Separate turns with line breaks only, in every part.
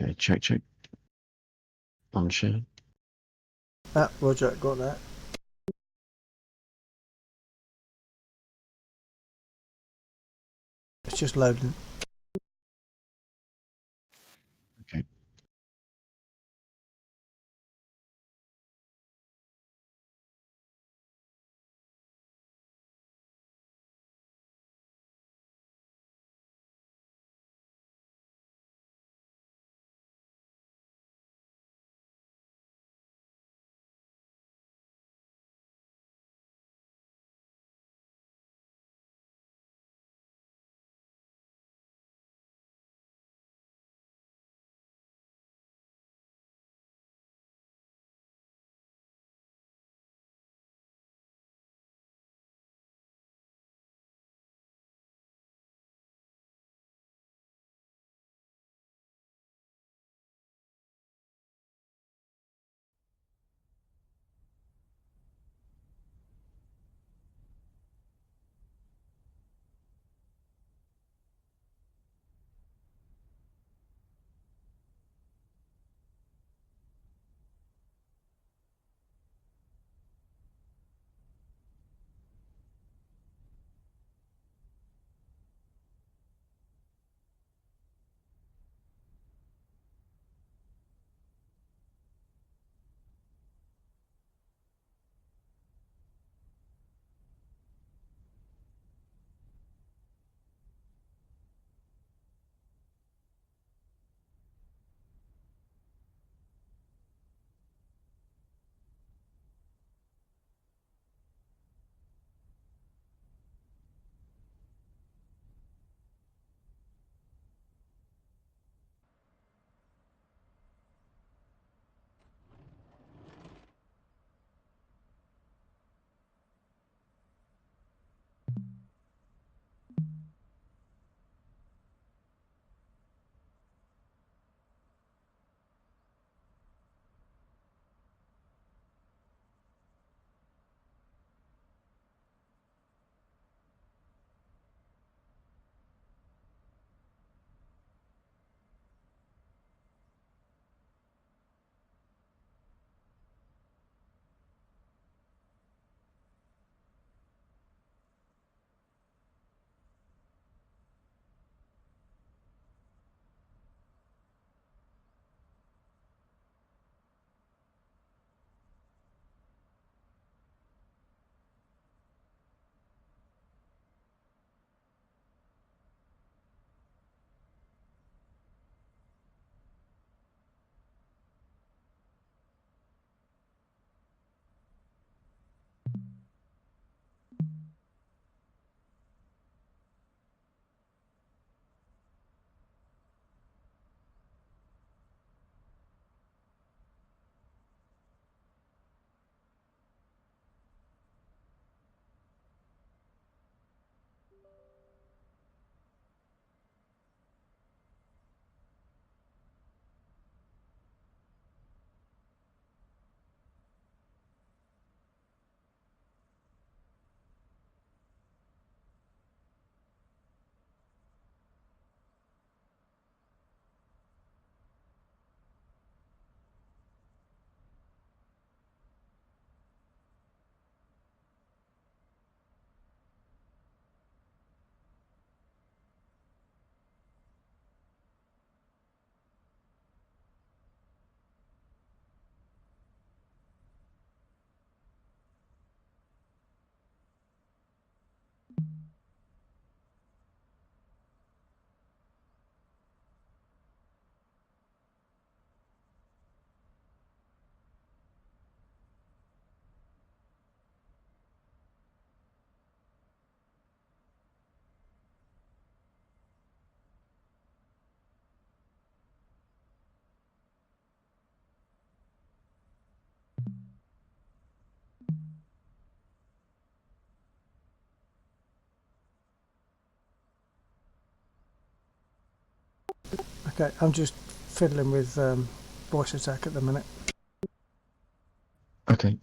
Okay, check. On share.
Ah, Roger, got that. It's just loading.
Okay.
Okay, I'm just fiddling with voice attack at the minute.
Okay.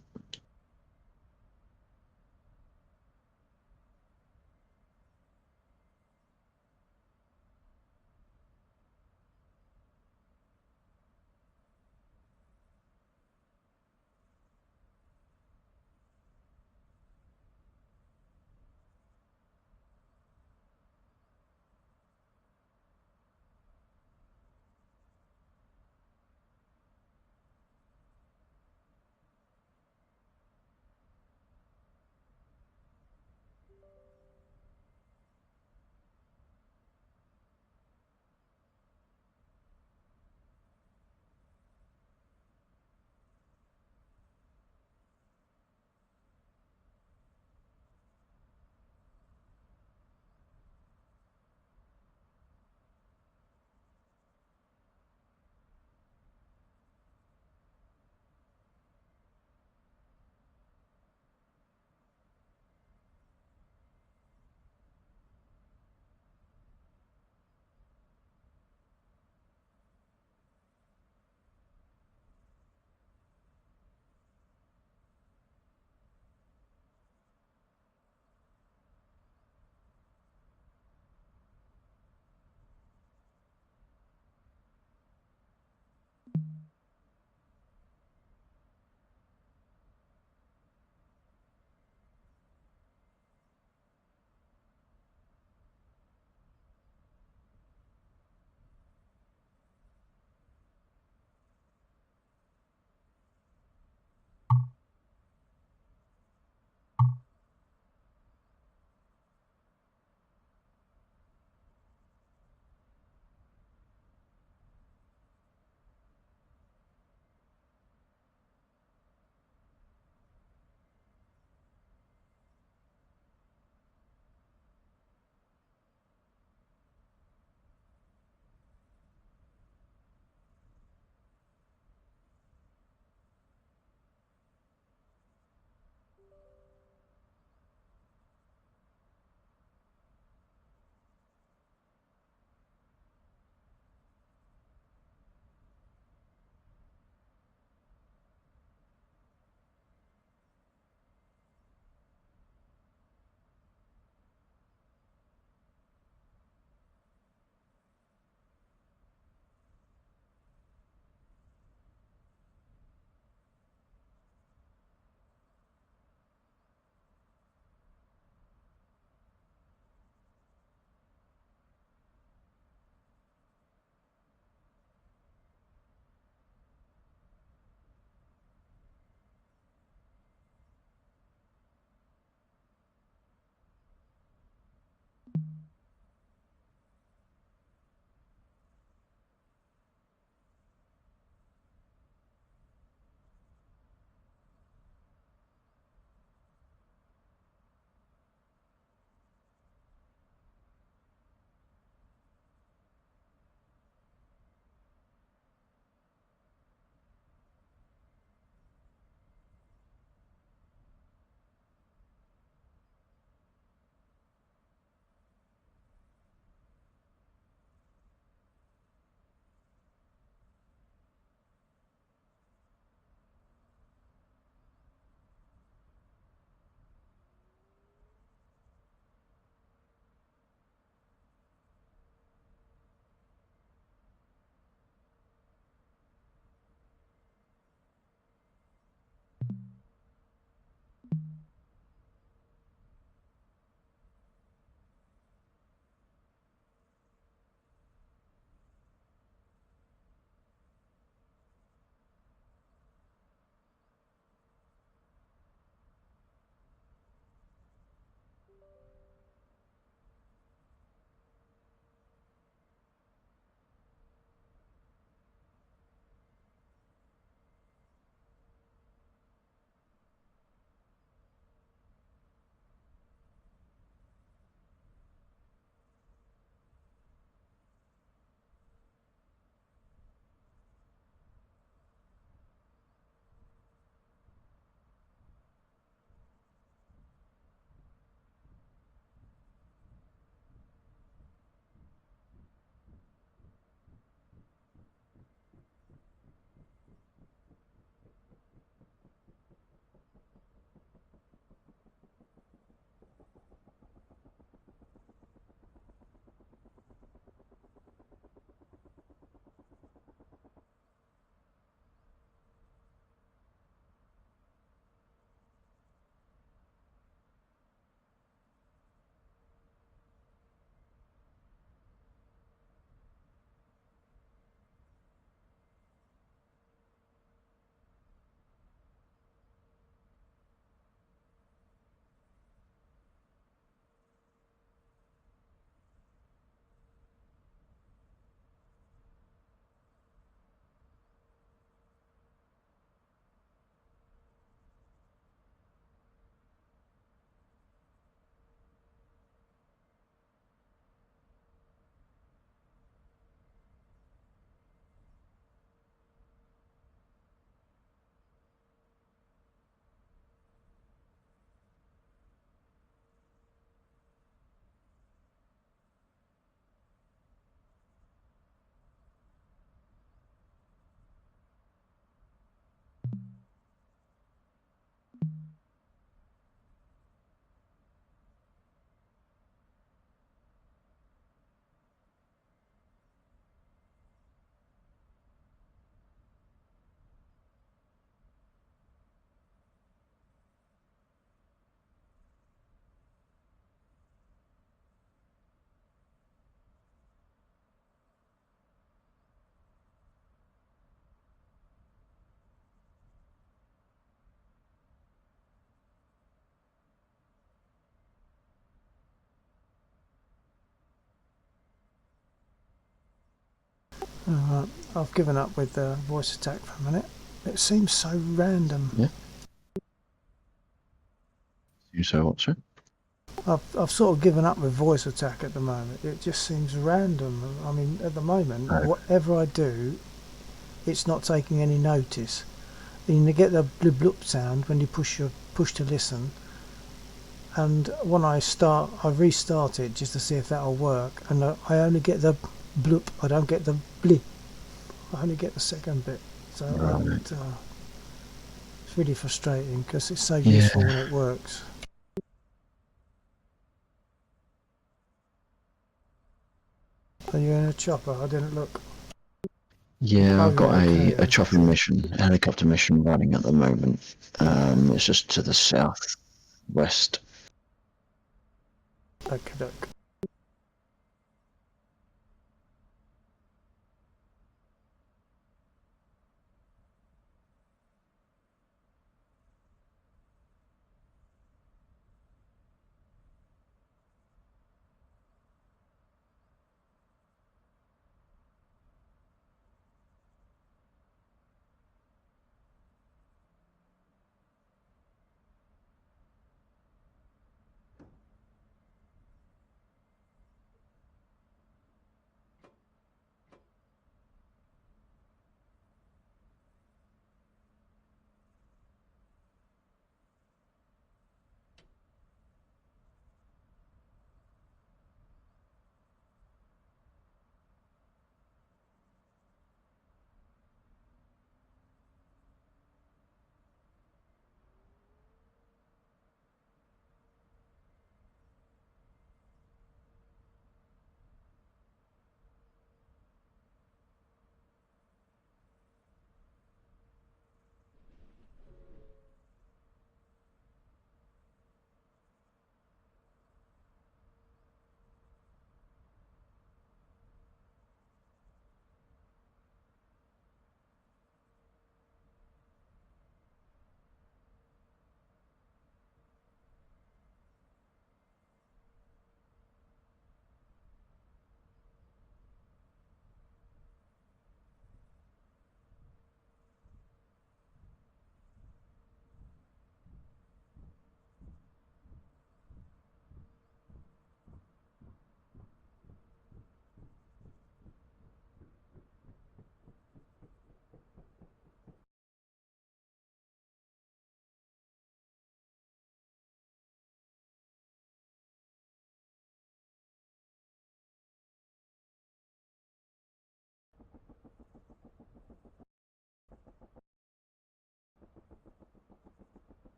I've given up with the voice attack for a minute. It seems so random.
Yeah. You say what, sir?
I've sort of given up with voice attack at the moment. It just seems random. I mean, at the moment,
Oh.
whatever I do, it's not taking any notice. And you get the blub blub sound when you push to listen. And when I restart it just to see if that'll work. And I only get the bloop. I don't get the blip. I only get the second bit. So
Right.
it's really frustrating because it's so
Yeah.
useful when it works. Are you in a chopper? I didn't look.
Yeah,
Oh
I've got
yeah, okay
a
then.
chopping mission, a helicopter mission running at the moment. It's just to the southwest.
Okay, look.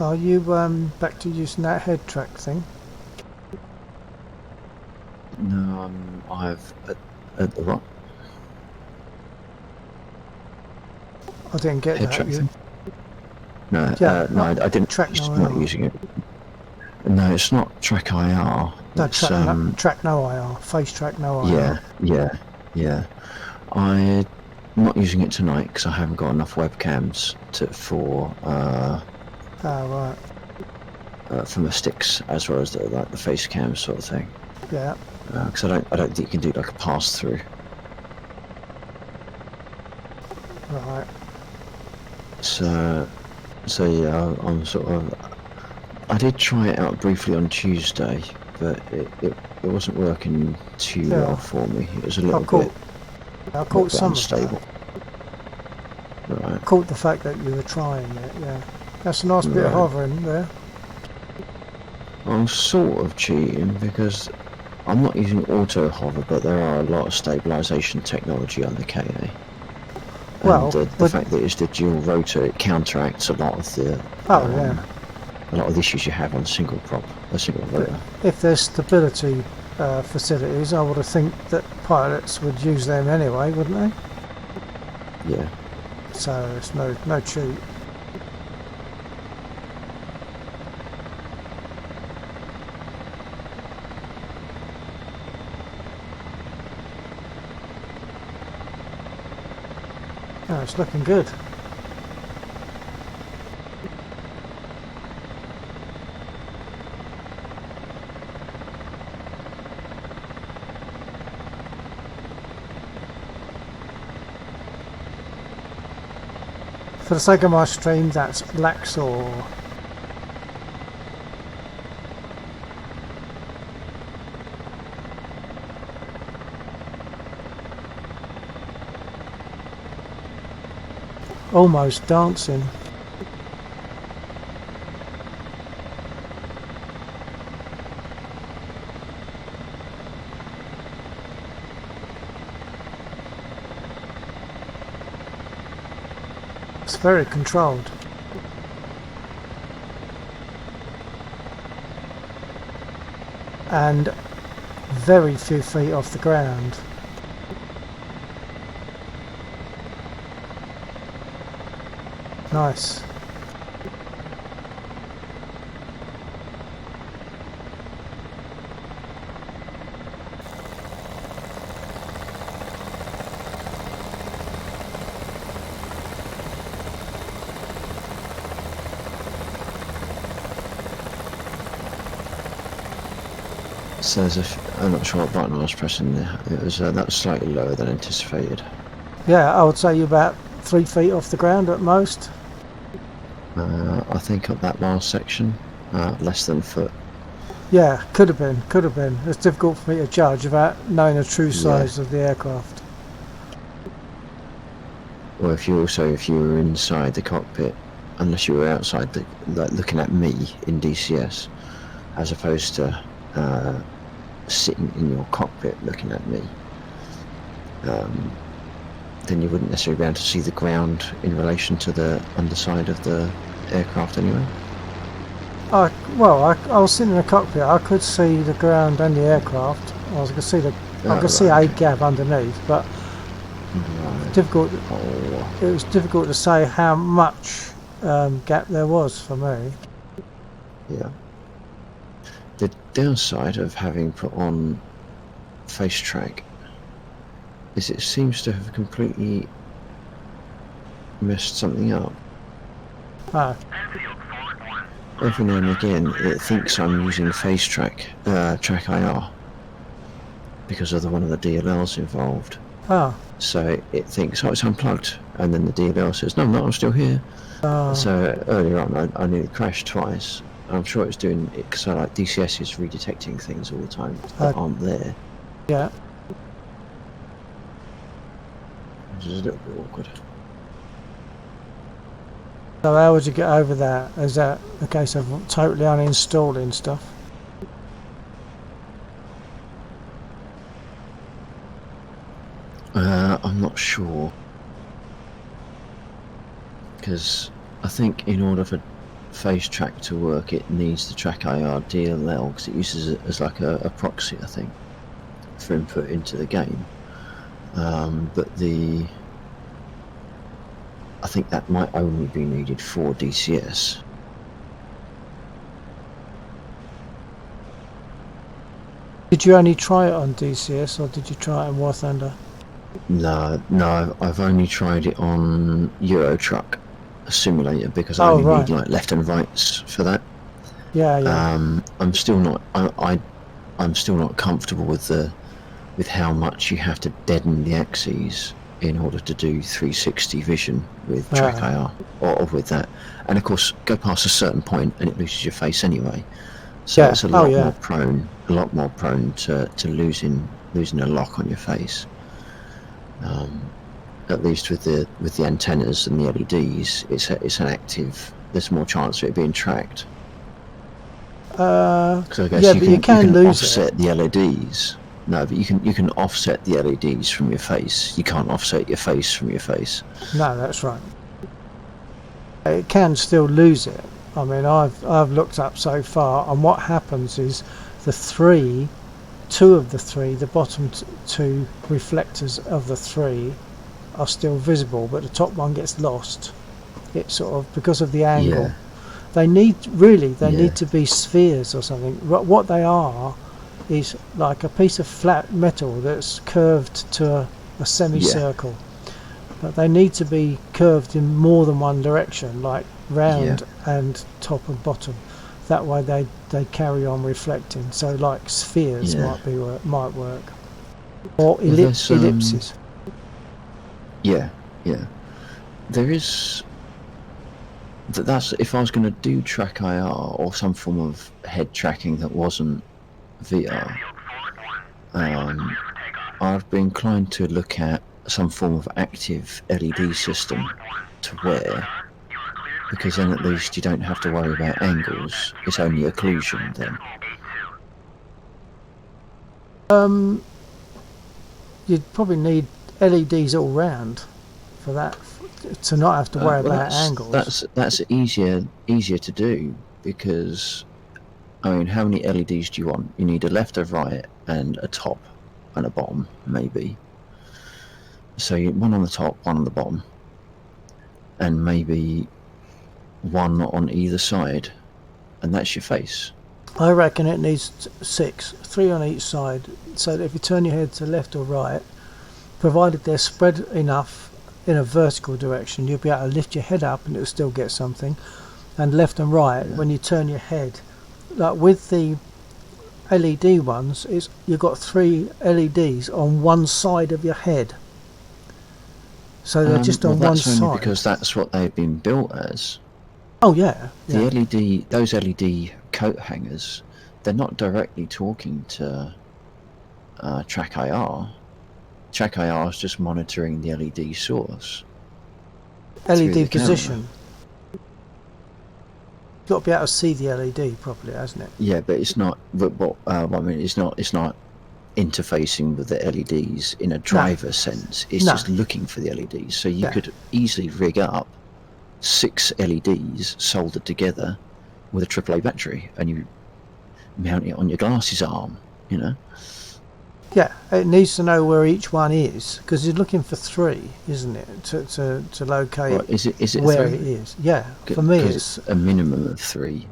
Are you back to using that head track thing?
No, I've at the what?
I didn't get
Head
that.
track
You,
thing? No,
yeah,
no, I didn't.
track
It's
no
not
IR.
using it. No, it's not Track IR.
No,
It's
track no IR. Face track no
yeah,
IR.
yeah. I'm not using it tonight because I haven't got enough webcams for
Oh
from the sticks as well as the face cam sort of thing.
right. Yeah.
Because I don't think you can do like a pass through.
Right.
So yeah, I'm sort of. I did try it out briefly on Tuesday, but it wasn't working too
Yeah.
well for me. It was a
I
little
caught
bit
some
unstable.
of that.
Right.
Caught the fact that you were trying it. Yeah. That's a nice bit of
Right.
hovering there.
I'm sort of cheating because I'm not using auto hover, but there are a lot of stabilization technology on the KA.
Well,
And the fact that it's the dual rotor, it counteracts a lot of the a lot of the issues you have on a single rotor.
If there's stability facilities, I would have think that pilots would use them anyway, wouldn't they?
Yeah.
So it's no cheat. Oh, it's looking good. For the sake of my stream, that's Laxor. Almost dancing. It's very controlled. And very few feet off the ground. Nice.
So I'm not sure what button I was pressing there. It was that was slightly lower than anticipated.
Yeah, I would say you're about 3 feet off the ground at most.
I think on that last section, less than a foot.
Yeah, could have been. It's difficult for me to judge without knowing the true size of the aircraft.
Or if you were inside the cockpit, unless you were outside like looking at me in DCS, as opposed to sitting in your cockpit looking at me, then you wouldn't necessarily be able to see the ground in relation to the underside of the aircraft anyway.
I was sitting in the cockpit. I could see the ground and the aircraft. I could see a gap underneath, but difficult. It was difficult to say how much gap there was for me.
Yeah. The downside of having put on face track is it seems to have completely messed something up.
Ah,
Every now and again it thinks I'm using face track, track IR, because of one of the DLLs involved.
ah,
So it thinks, oh, it's unplugged, and then the DLL says, no, I'm still here. So earlier on I nearly crashed twice. I'm sure it's doing it because like DCS is redetecting things all the time that aren't there.
yeah.
Which is a little bit awkward.
So how would you get over that? Is that a case of totally uninstalling stuff?
I'm not sure, because I think in order for phase track to work, it needs the track IR DLL because it uses it as like a proxy, I think, for input into the game. But I think that might only be needed for DCS.
Did you only try it on DCS or did you try it on War Thunder?
No, I've only tried it on Euro Truck Simulator because I
Oh,
only
right.
need like left and rights for that.
Yeah, yeah.
I'm still not. I'm still not comfortable with how much you have to deaden the axes in order to do 360 vision with track IR or with that. And of course, go past a certain point and it loses your face anyway. So
Yeah.
it's a
Oh,
lot
yeah.
more prone to losing a lock on your face. At least with the antennas and the LEDs, it's an active. There's more chance of it being tracked. Because I guess
Yeah,
you
but
can,
you can lose
offset the LEDs. No, but you can offset the LEDs from your face. You can't offset your face from your face.
No, that's right. It can still lose it. I mean, I've looked up so far, and what happens is two of the three, the bottom two reflectors of the three are still visible, but the top one gets lost. It's sort of because of the angle.
Yeah.
They need
Yeah.
to be spheres or something. What they are is like a piece of flat metal that's curved to a semicircle. But they need to be curved in more than one direction, like round and top and bottom. That way they carry on reflecting. So like spheres might work. Or ellipses.
Yeah. There is. That's if I was going to do track IR or some form of head tracking that wasn't VR. I'd be inclined to look at some form of active LED system to wear, because then at least you don't have to worry about angles. It's only occlusion then.
You'd probably need LEDs all round for that, to not have to worry about angles.
That's easier to do, because I mean, how many LEDs do you want? You need a left, a right, and a top and a bottom, maybe. So one on the top, one on the bottom, and maybe one on either side, and that's your face.
I reckon it needs 6, 3 on each side, so that if you turn your head to left or right, provided they're spread enough in a vertical direction, you'll be able to lift your head up and it'll still get something. And left and right, when you turn your head, like with the LED ones, you've got 3 LEDs on one side of your head. So they're just on one side.
Only because that's what they've been built as.
Oh yeah.
Those LED coat hangers, they're not directly talking to track IR. Track IR is just monitoring the LED source.
LED position. You've got to be able to see the LED properly, hasn't it?
Yeah, but it's not. But I mean, it's not interfacing with the LEDs in a driver sense. It's just looking for the LEDs. So you could easily rig up 6 LEDs soldered together with a AAA battery, and you mount it on your glasses arm. You know.
Yeah, it needs to know where each one is, because you're looking for 3, isn't it, to locate
right, is it
where
3?
it is. Yeah, for me it's
a minimum of 3.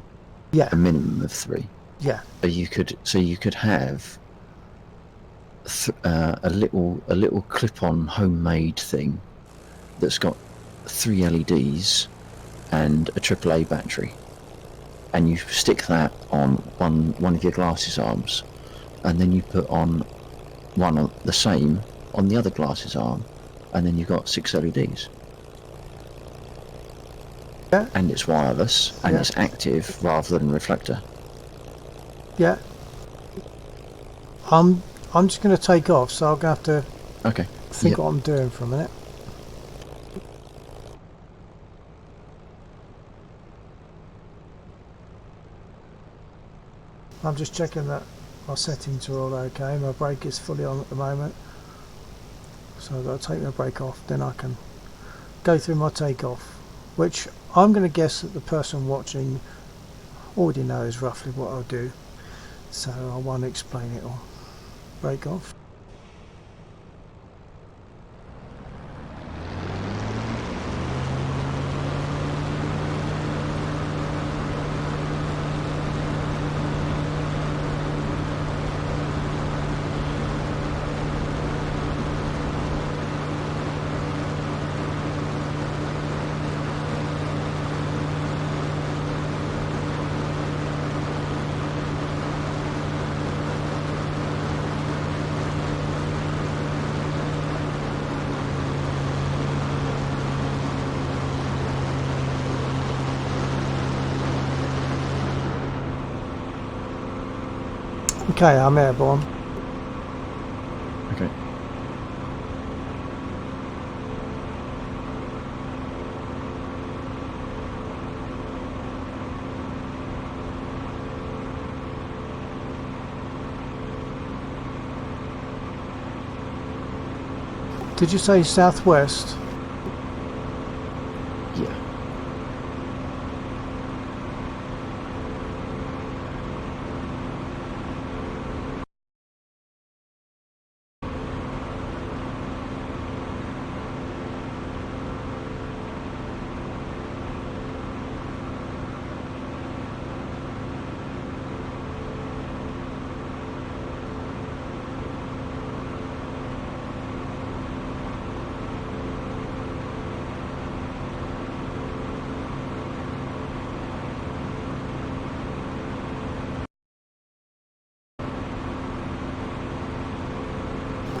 Yeah,
a minimum of 3.
Yeah.
But you could have a little clip-on homemade thing that's got 3 LEDs and a AAA battery, and you stick that on one of your glasses arms, and then you put on one on the same on the other glasses arm, and then you've got 6 LEDs.
Yeah.
And it's wireless, and it's active rather than reflector.
Yeah. I'm just going to take off, so I'm going to have to think what I'm doing for a minute. I'm just checking that my settings are all okay. My brake is fully on at the moment, so I've got to take my brake off, then I can go through my takeoff, which I'm going to guess that the person watching already knows roughly what I'll do, so I won't explain it all. Break off. Okay, I'm airborne.
Okay.
Did you say southwest?
Yeah.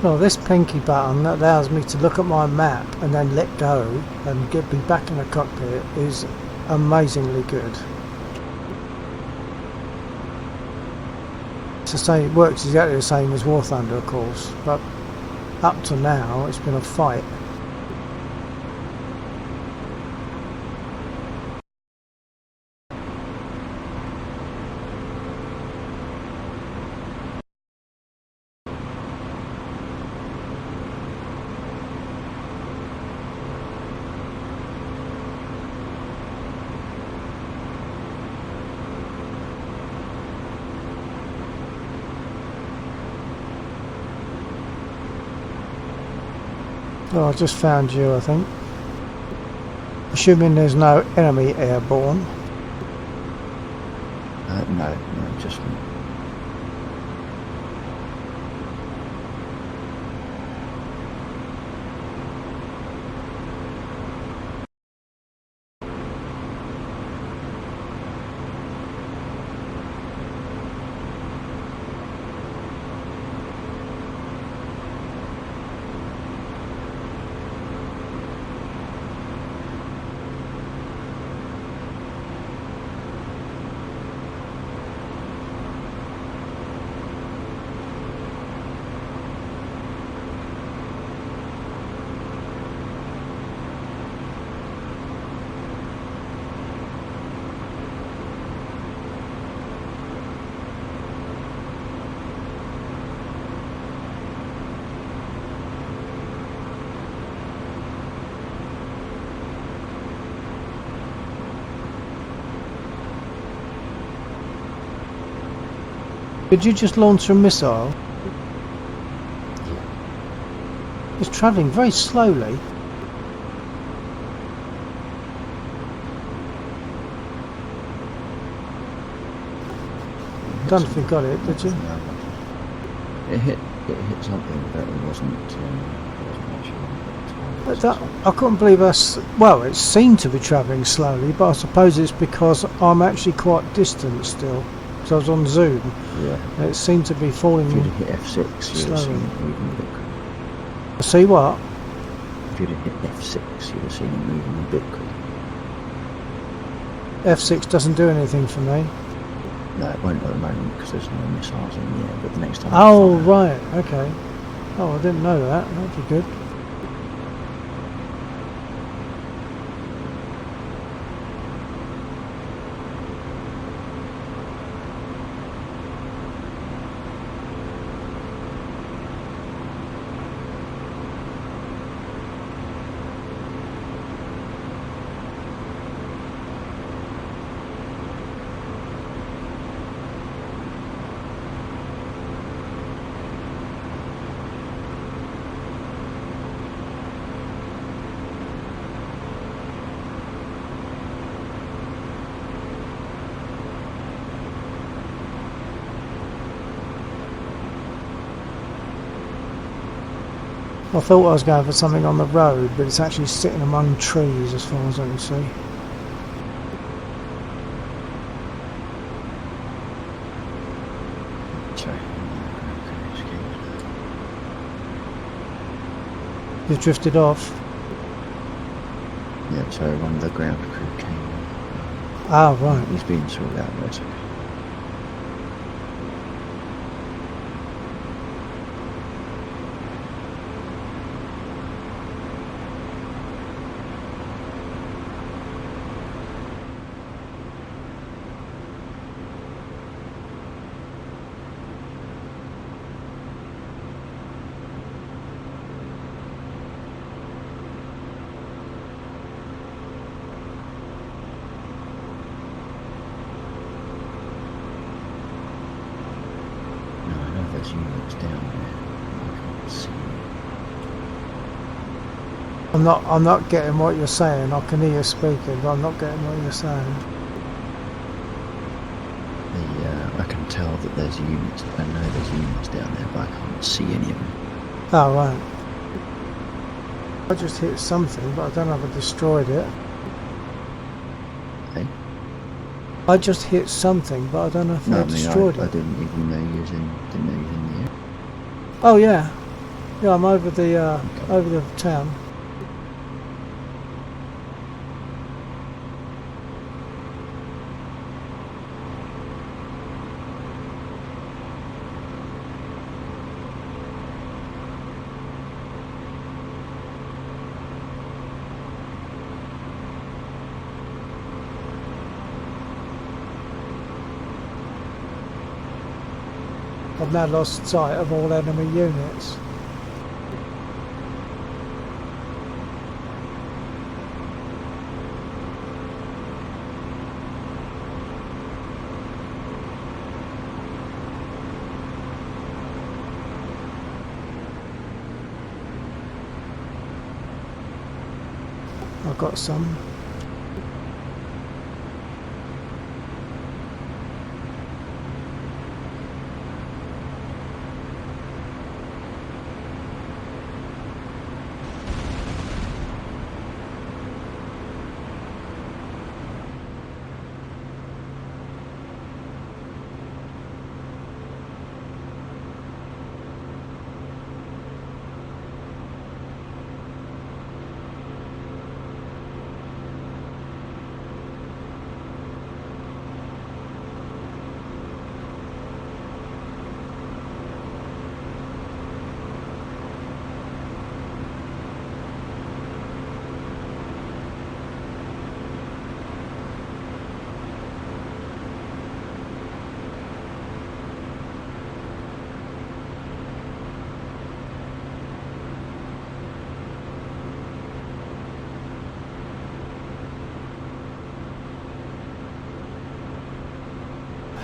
Well, this pinky button that allows me to look at my map and then let go and get me back in the cockpit is amazingly good. To say it works exactly the same as War Thunder, of course, but up to now it's been a fight. Oh, I just found you, I think. Assuming there's no enemy airborne.
No, just me.
Did you just launch a missile? It's travelling very slowly. Don't know if you got it, did you?
It hit something, but it wasn't actually.
But that, I couldn't believe us. Well, it seemed to be travelling slowly, but I suppose it's because I'm actually quite distant still. So I was on Zoom.
Yeah.
And it seemed to be falling.
If you'd have hit F6, you'd have
slowly.
seen it moving a bit quicker.
See what?
If you'd have hit F6, you'd have seen it moving a bit quicker.
F6 doesn't do anything for me.
No, it won't at the moment because there's no missiles in the air, but the next time.
Oh, right, okay. Oh, I didn't know that. That'd be good. I thought I was going for something on the road, but it's actually sitting among trees as far as I can see.
Sorry.
You've drifted off.
Yeah, so one of the ground crew came.
Ah, right.
He's being sorted out, but it's okay. No, I know there's units down there. I can't see them.
I'm not getting what you're saying. I can hear you speaking, but I'm not getting what you're saying.
I can tell that there's units. I know there's units down there, but I can't see any of them.
Oh, right. I just hit something, but I don't know if I destroyed it.
Eh?
I just hit something, but I don't know if
No,
I
I mean,
destroyed
I
it.
didn't even know you was in. Didn't know you was in the air.
Oh yeah, yeah. I'm over the
Okay.
over the town. I've now lost sight of all enemy units. I've got some.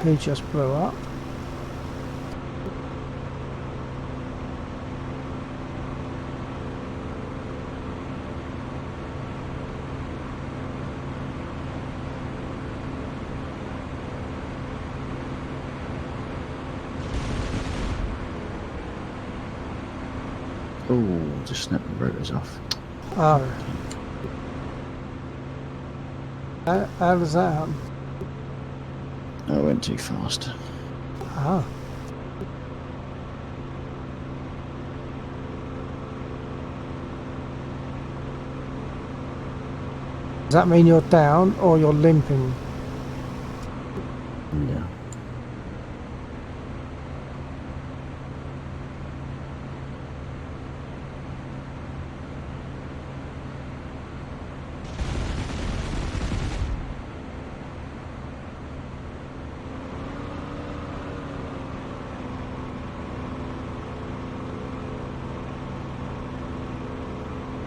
He just blew up.
Oh, just snapped the rotors off.
Oh. How does that happen?
I went too fast.
Ah. Does that mean you're down or you're limping?
Yeah.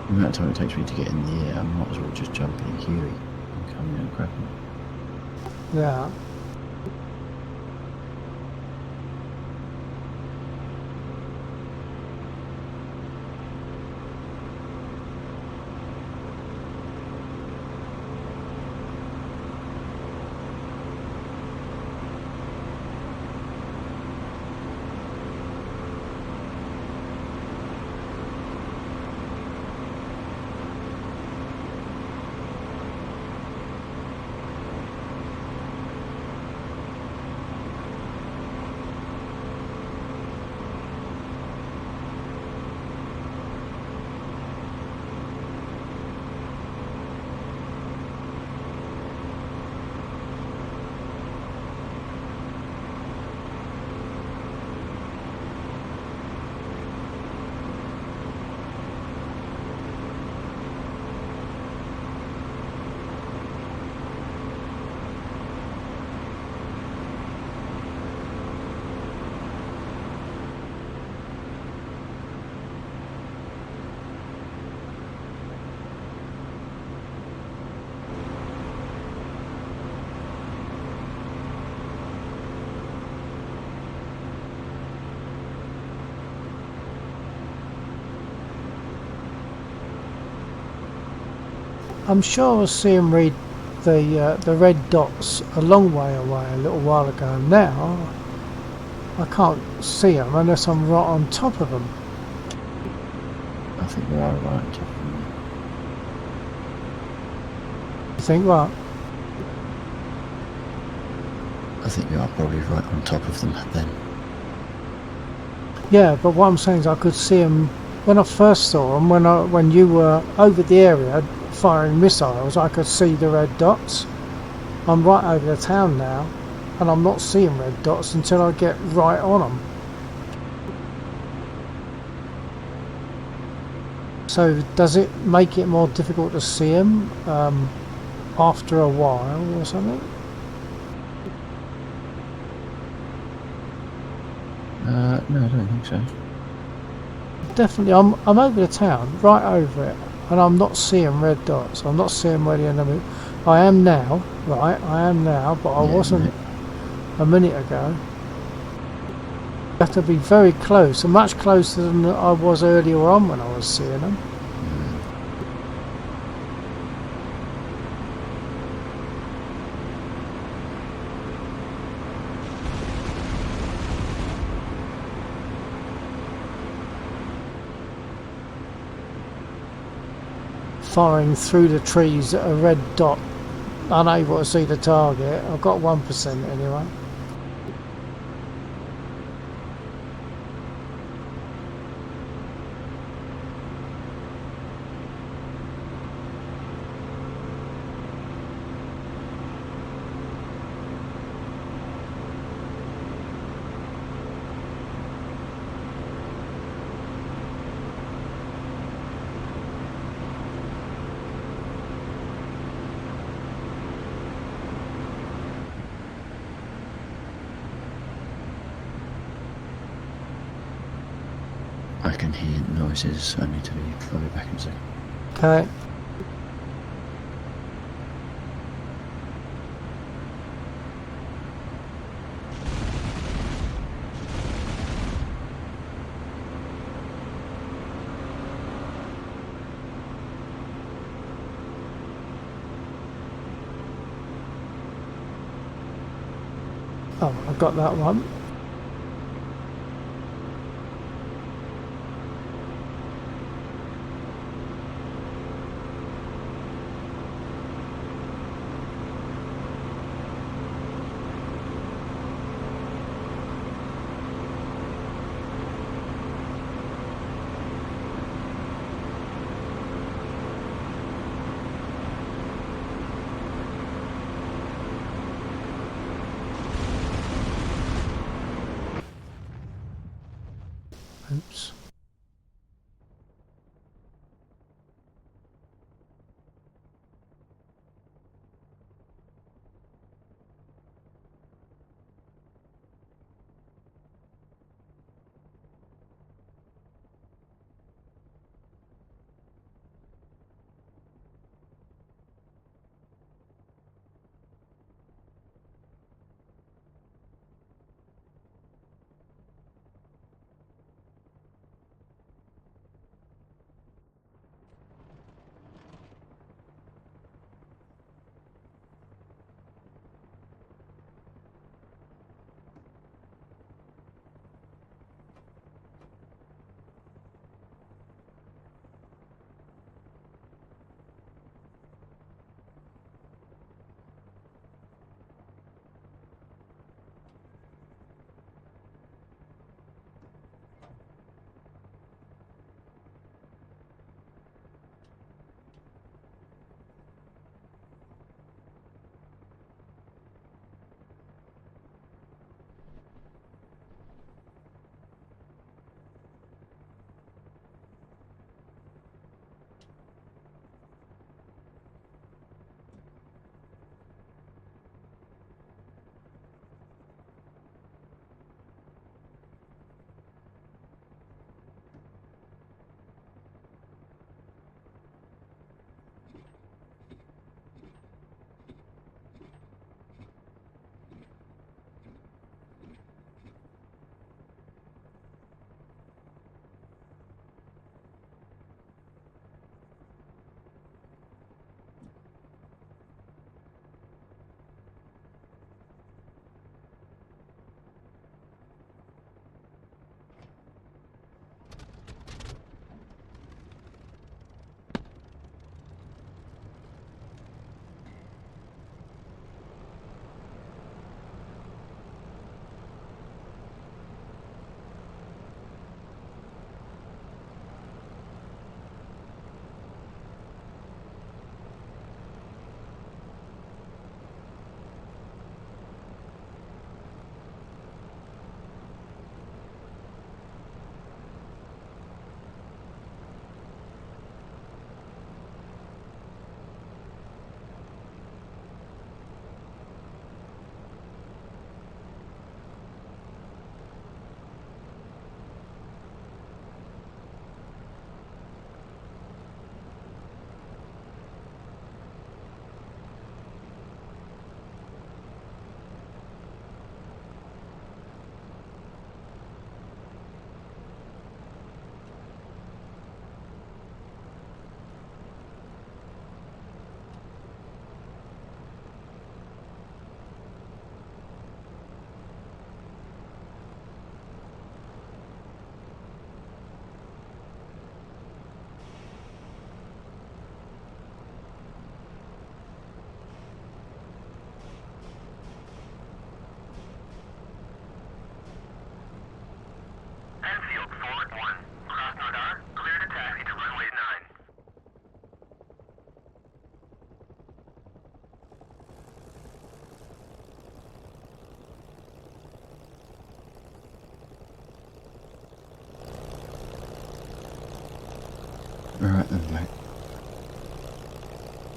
The amount of time it takes me to get in the air, I might as well just jump in a Huey and come in and grab them.
Yeah. I'm sure I was seeing read the red dots a long way away a little while ago. Now I can't see them unless I'm right on top of them.
I think you are right on top of them.
You think what?
I think you are probably right on top of them then.
Yeah, but what I'm saying is I could see them when I first saw them. When you were over the area firing missiles, I could see the red dots. I'm right over the town now, and I'm not seeing red dots until I get right on them. So does it make it more difficult to see them after a while or something?
No, I don't think so.
Definitely, I'm over the town, right over it, and I'm not seeing red dots. I'm not seeing where the enemy. I am now, right? I am now, but I
Yeah,
wasn't
mate.
a minute ago. You have to be very close, and much closer than I was earlier on when I was seeing them. Firing through the trees at a red dot, unable to see the target. I've got 1% anyway.
I can hear noises. I need to be. I'll be back in a second.
Okay. Oh, I've got that one.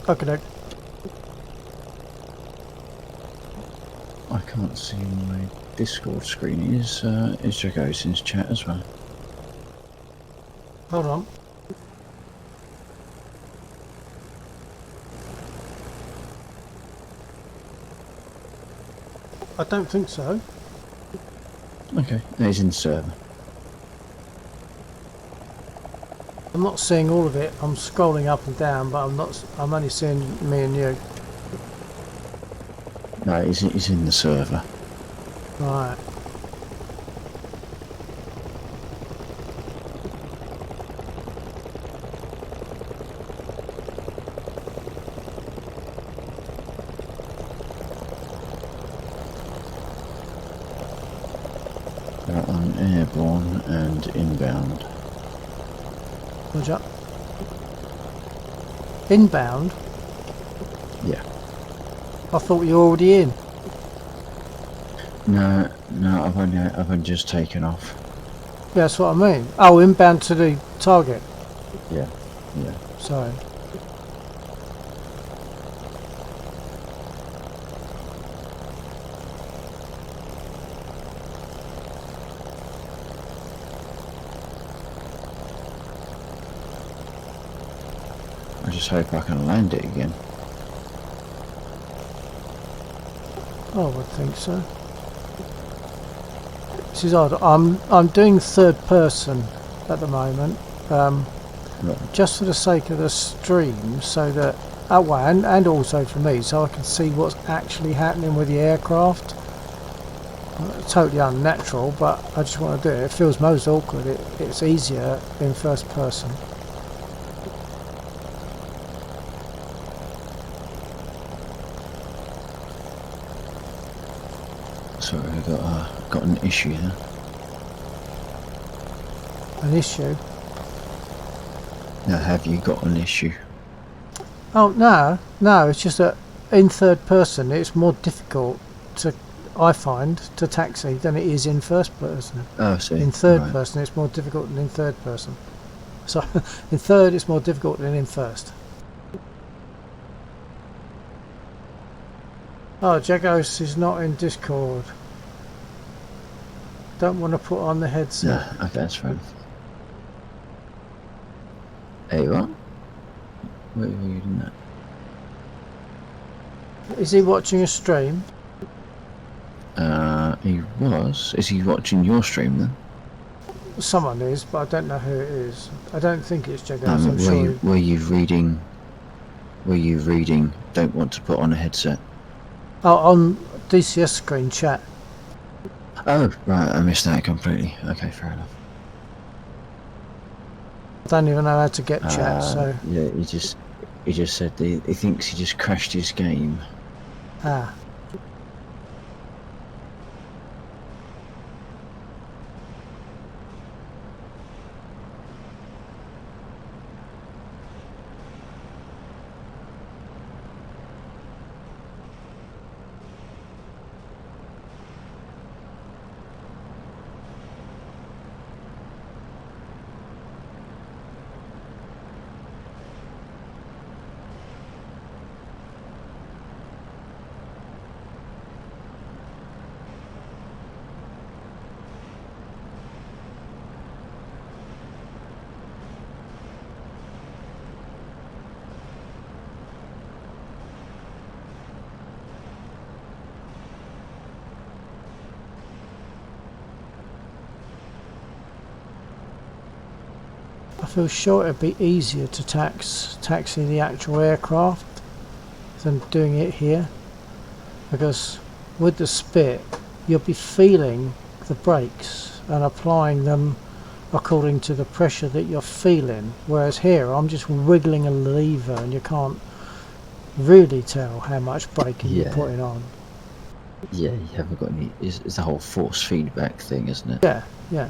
Okay,
I can't see my Discord screen. Is Jagoson's chat as well?
hold on. I don't think so.
Okay, no, he's in the server.
I'm not seeing all of it. I'm scrolling up and down, but I'm not. I'm only seeing me and you.
No, he's in the server.
Right.
They're on airborne and inbound.
Roger. Inbound.
Yeah.
I thought you were already in.
No, I've only just taken off.
Yeah, that's what I mean. Oh, inbound to the target.
Yeah, yeah.
Sorry.
I just hope I can land it again.
Oh, I would think so. This is odd. I'm doing third person at the moment,
Right.
just for the sake of the stream, so that and also for me, so I can see what's actually happening with the aircraft. Totally unnatural, but I just want to do it. It feels most awkward. It's easier in first person.
Sorry, I got an issue here.
An issue.
Now, have you got an issue?
Oh no, it's just that in third person it's more difficult to, I find, to taxi than it is in first person.
Oh, I see.
In third
Right.
person it's more difficult than in third person. So in third it's more difficult than in first. Oh, Jagos is not in Discord. Don't want to put on the headset.
No, okay, that's fair enough. Hey, what? Where were you doing that?
Is he watching a stream?
He was. Is he watching your stream then?
Someone is, but I don't know who it is. I don't think it's Jagos. I'm
were
sure.
you were you reading? Were you reading? Don't want to put on a headset.
Oh, on DCS screen chat.
Oh, right. I missed that completely. Okay, fair enough.
I don't even know how to get chat. So
Yeah, he just said he thinks he just crashed his game.
ah. I feel sure it'd be easier to taxi the actual aircraft than doing it here, because with the Spit you'll be feeling the brakes and applying them according to the pressure that you're feeling, whereas here I'm just wiggling a lever and you can't really tell how much braking you're
Yeah.
putting on.
Yeah, you haven't got any. It's the whole force feedback thing, isn't it?
Yeah, yeah.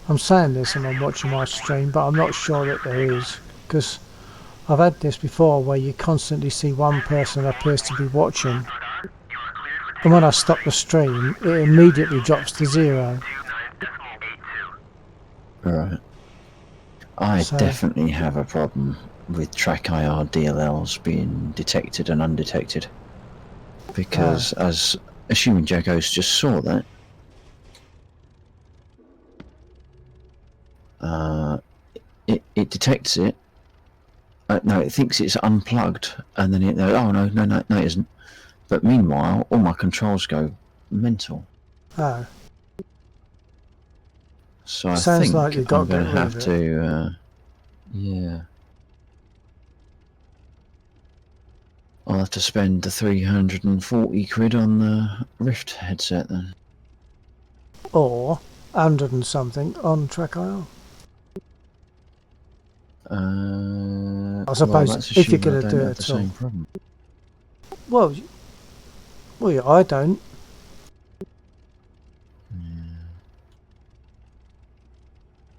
I'm saying this and I'm watching my stream, but I'm not sure that there is, because I've had this before where you constantly see one person appears to be watching, and when I stop the stream, it immediately drops to 0.
Right. I
So,
definitely have a problem with TrackIR DLLs being detected and undetected. Because, as assuming Jackos just saw that, it detects it. No, it thinks it's unplugged, and then it goes, oh no, it isn't. But meanwhile, all my controls go mental.
oh,
So I
sounds
think
like you've got
I'm
to
going
get
to
rid
have
of it.
to, yeah. I'll have to spend the 340 quid on the Rift headset then.
Or 100 and something on TrackIR. I
Well,
suppose
that's
if you're
assuming I
going to
don't
do it
have the
at all.
same problem.
Well, yeah, I don't.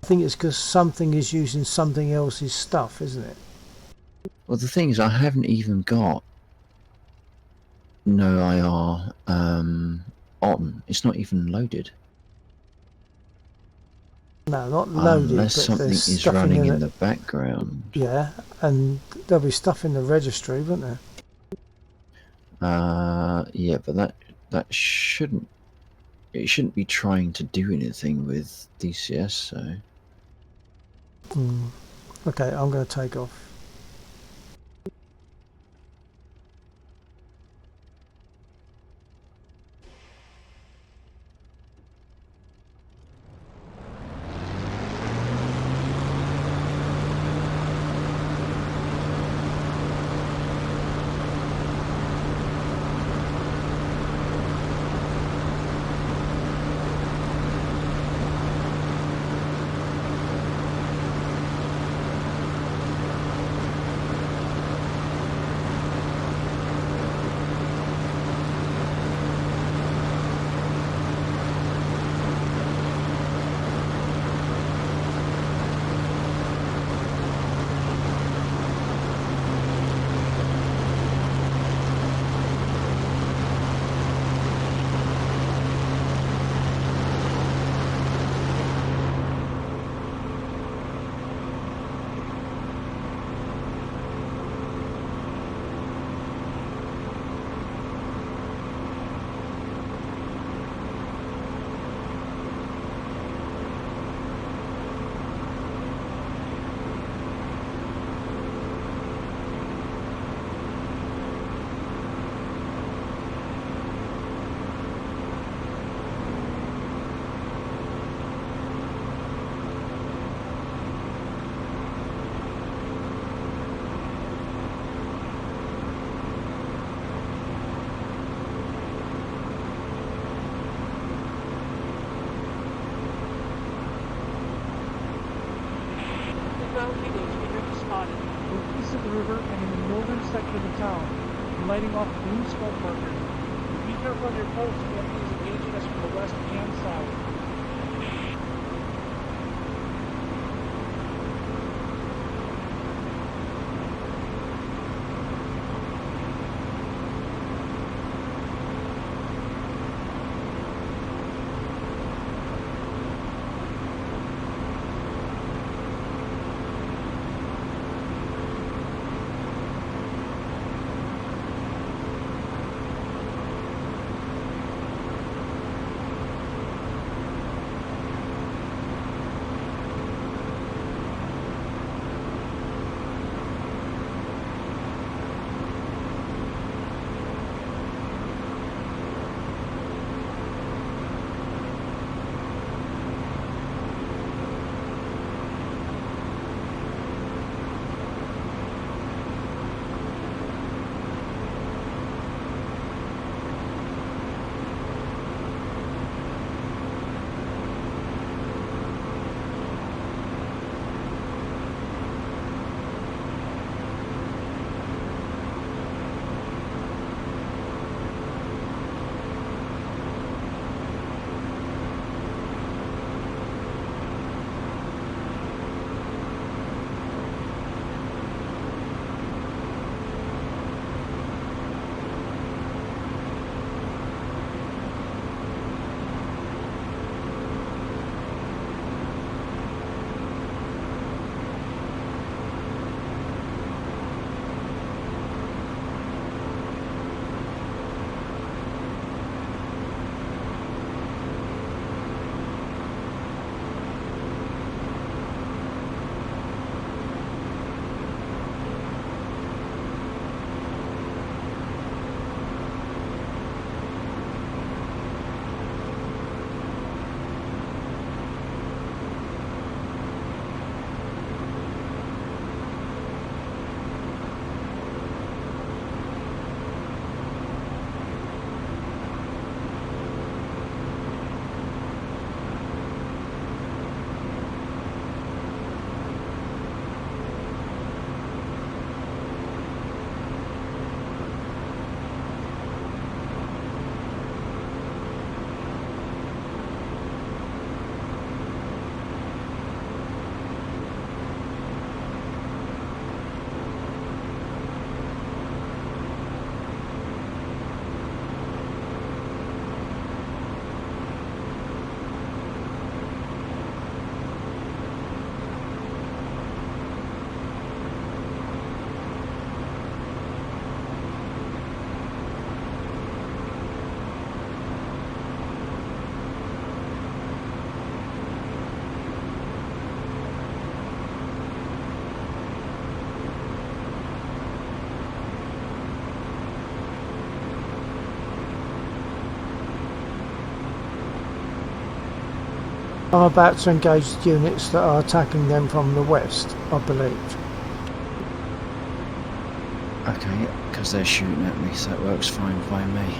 I think it's because something is using something else's stuff, isn't it?
Well, the thing is, I haven't even got no IR on. It's not even loaded.
No, not loaded,
Unless
but there's
something is
stuff in
running in
it.
the background.
Yeah, and there'll be stuff in the registry, won't there?
Yeah, but that shouldn't. It shouldn't be trying to do anything with DCS, so.
Okay, I'm going to take off.
East of the river and in the northern section of the town, lighting off blue smoke markers. Be careful on your post, the enemy is engaging us from the west and south.
I'm about to engage the units that are attacking them from the west, I believe.
Okay, because they're shooting at me, so that works fine by me.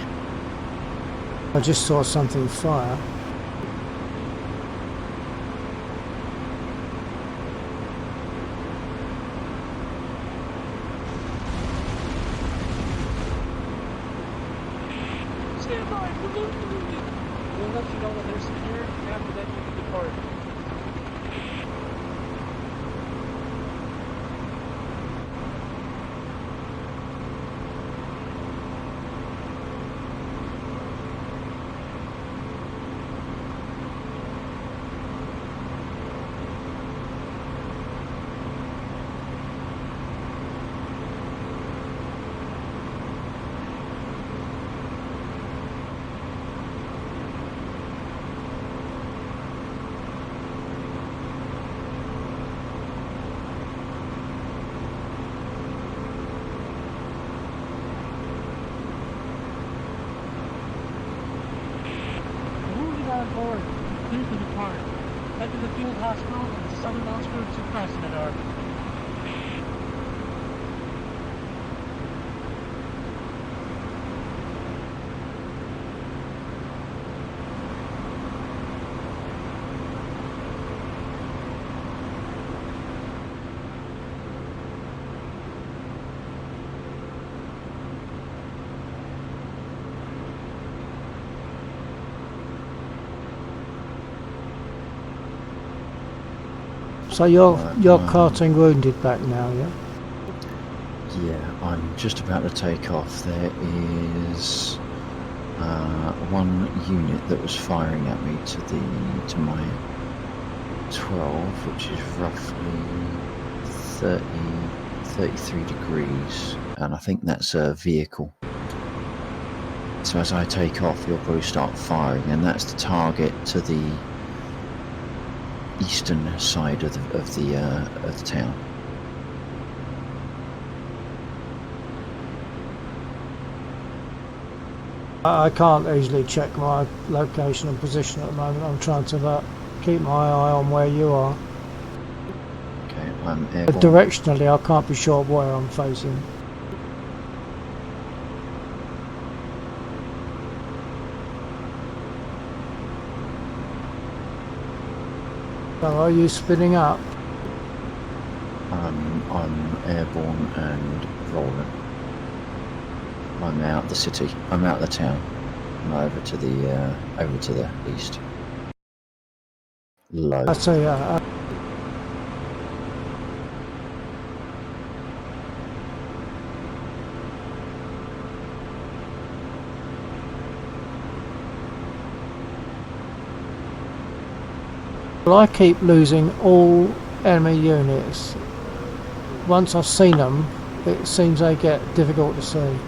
I just saw something fire.
Stand by, balloon deleted. We'll let you know when they're secure, and after that you can depart. Wounded on board. Clear to depart. Head to the field hospital on the southern outskirts of Krasnodar.
So you're
Right,
carting wounded back now, yeah?
Yeah, I'm just about to take off. There is one unit that was firing at me to my 12, which is roughly 30, 33 degrees, and I think that's a vehicle. So as I take off, he'll probably start firing, and that's the target to the eastern side of the town.
I can't easily check my location and position at the moment. I'm trying to keep my eye on where you are.
Okay, I'm
But
airborne.
directionally, I can't be sure where I'm facing. So are you spinning up?
I'm airborne and rolling. I'm out the city. I'm out the town. I'm over to the east. Low.
I tell you, well, I keep losing all enemy units. Once I've seen them, it seems they get difficult to see.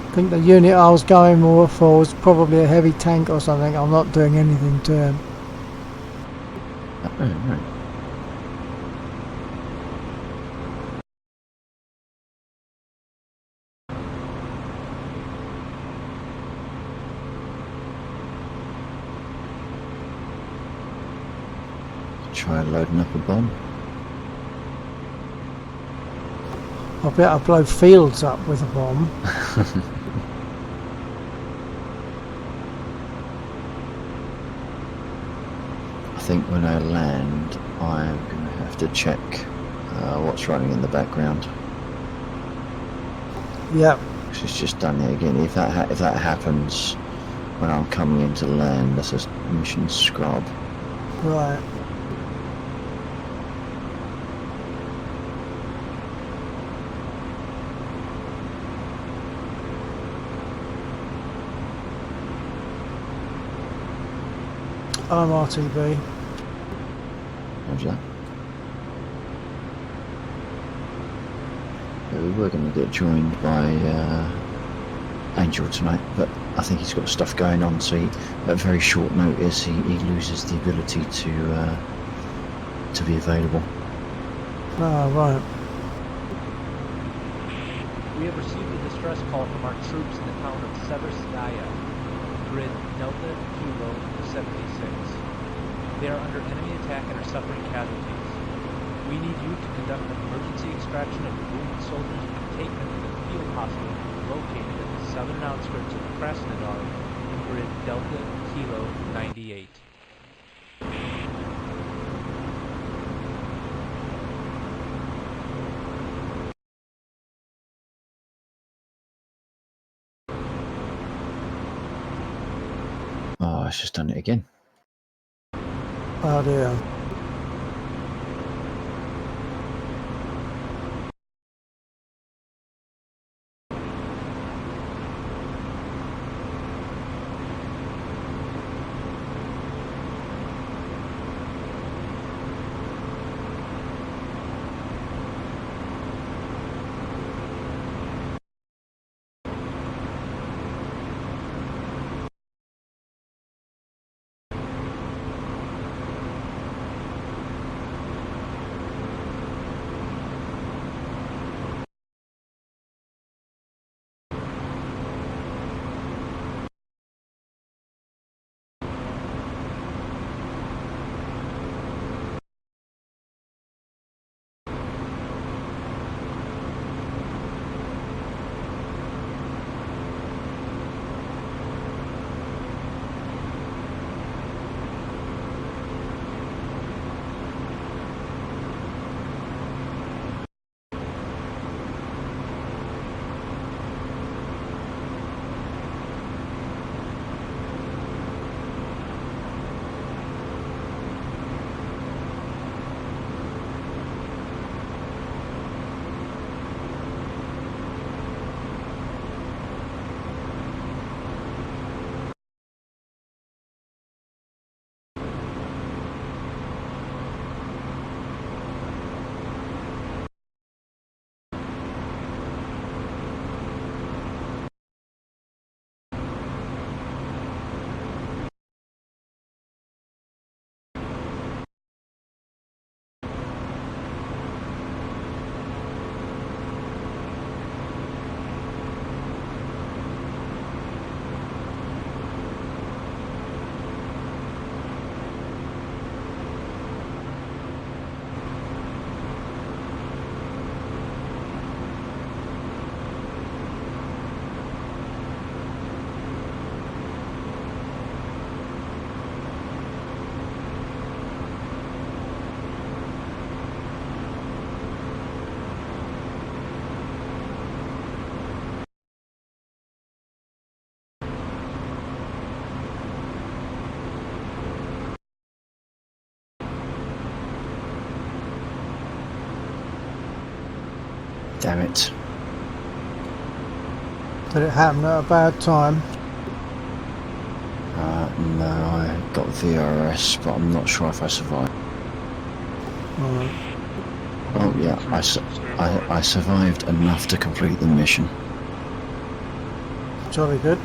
I think the unit I was going more for was probably a heavy tank or something. I'm not doing anything to him.
Oh, right. Try loading up a bomb.
I bet I blow fields up with a bomb.
I think when I land, I'm going to have to check what's running in the background.
Yep.
She's just done it again. If that happens when I'm coming in to land, that's a mission scrub.
Right. I'm RTB.
How's that? Yeah, we were going to get joined by Angel tonight, but I think he's got stuff going on, so at very short notice he loses the ability to be available.
Ah, right.
We have received a distress call from our troops in the town of Severskaya, grid Delta Kilo 76. They are under enemy attack and are suffering casualties. We need you to conduct an emergency extraction of wounded soldiers and take them to the field hospital located at the southern outskirts of Krasnodar in grid Delta Kilo 98.
Oh, it's just done it again.
Oh dear.
Damn it.
Did it happen at a bad time?
No, I got VRS, but I'm not sure if I survived.
Right.
Oh yeah, I survived enough to complete the mission.
Jolly good.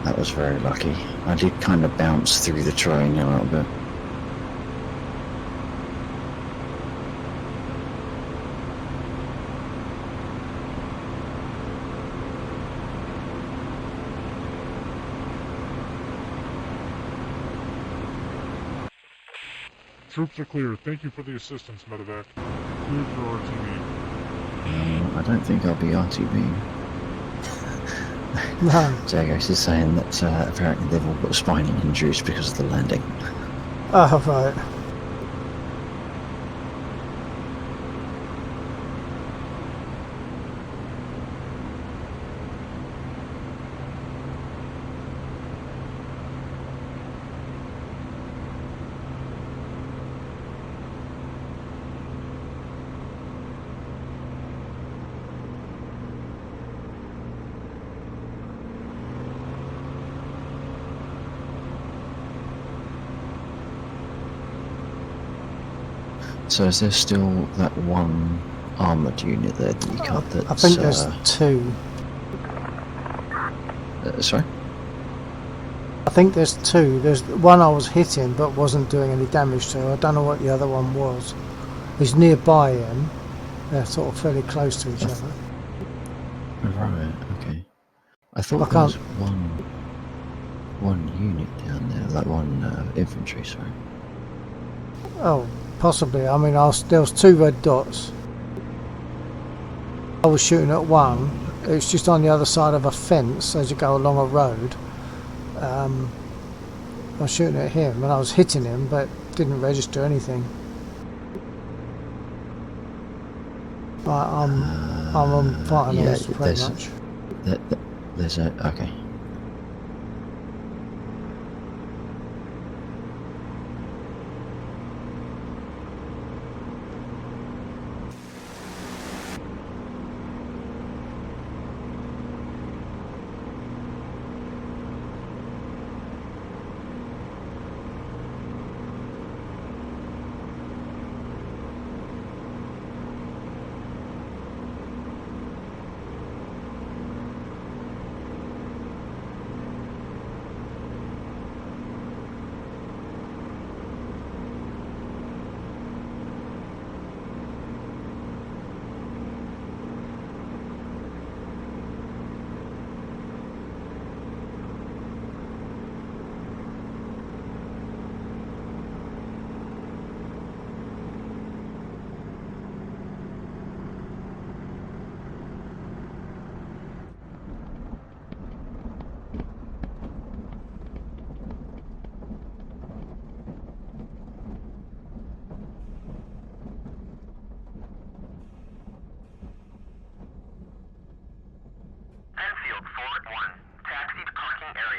That was very lucky. I did kind of bounce through the terrain a little bit.
Troops are clear. Thank you for the assistance, medevac. Cleared for RTV.
I don't think I'll be RTB.
No.
Zagos is saying that apparently they've all got spinal injuries because of the landing.
Oh, right.
So is there still that one armoured unit there that you cut that's...
I think there's two.
sorry?
I think there's two. There's one I was hitting but wasn't doing any damage to. I don't know what the other one was. He's nearby him. They're sort of fairly close to each other.
Right, okay. I thought
I
there was
can't-
one unit down there, like one infantry, sorry.
Oh, possibly. I mean, there was two red dots. I was shooting at one. It's just on the other side of a fence as you go along a road. I was shooting at him and I was hitting him, but didn't register anything. But I'm on fighting
yeah,
horse pretty much.
There's a... okay.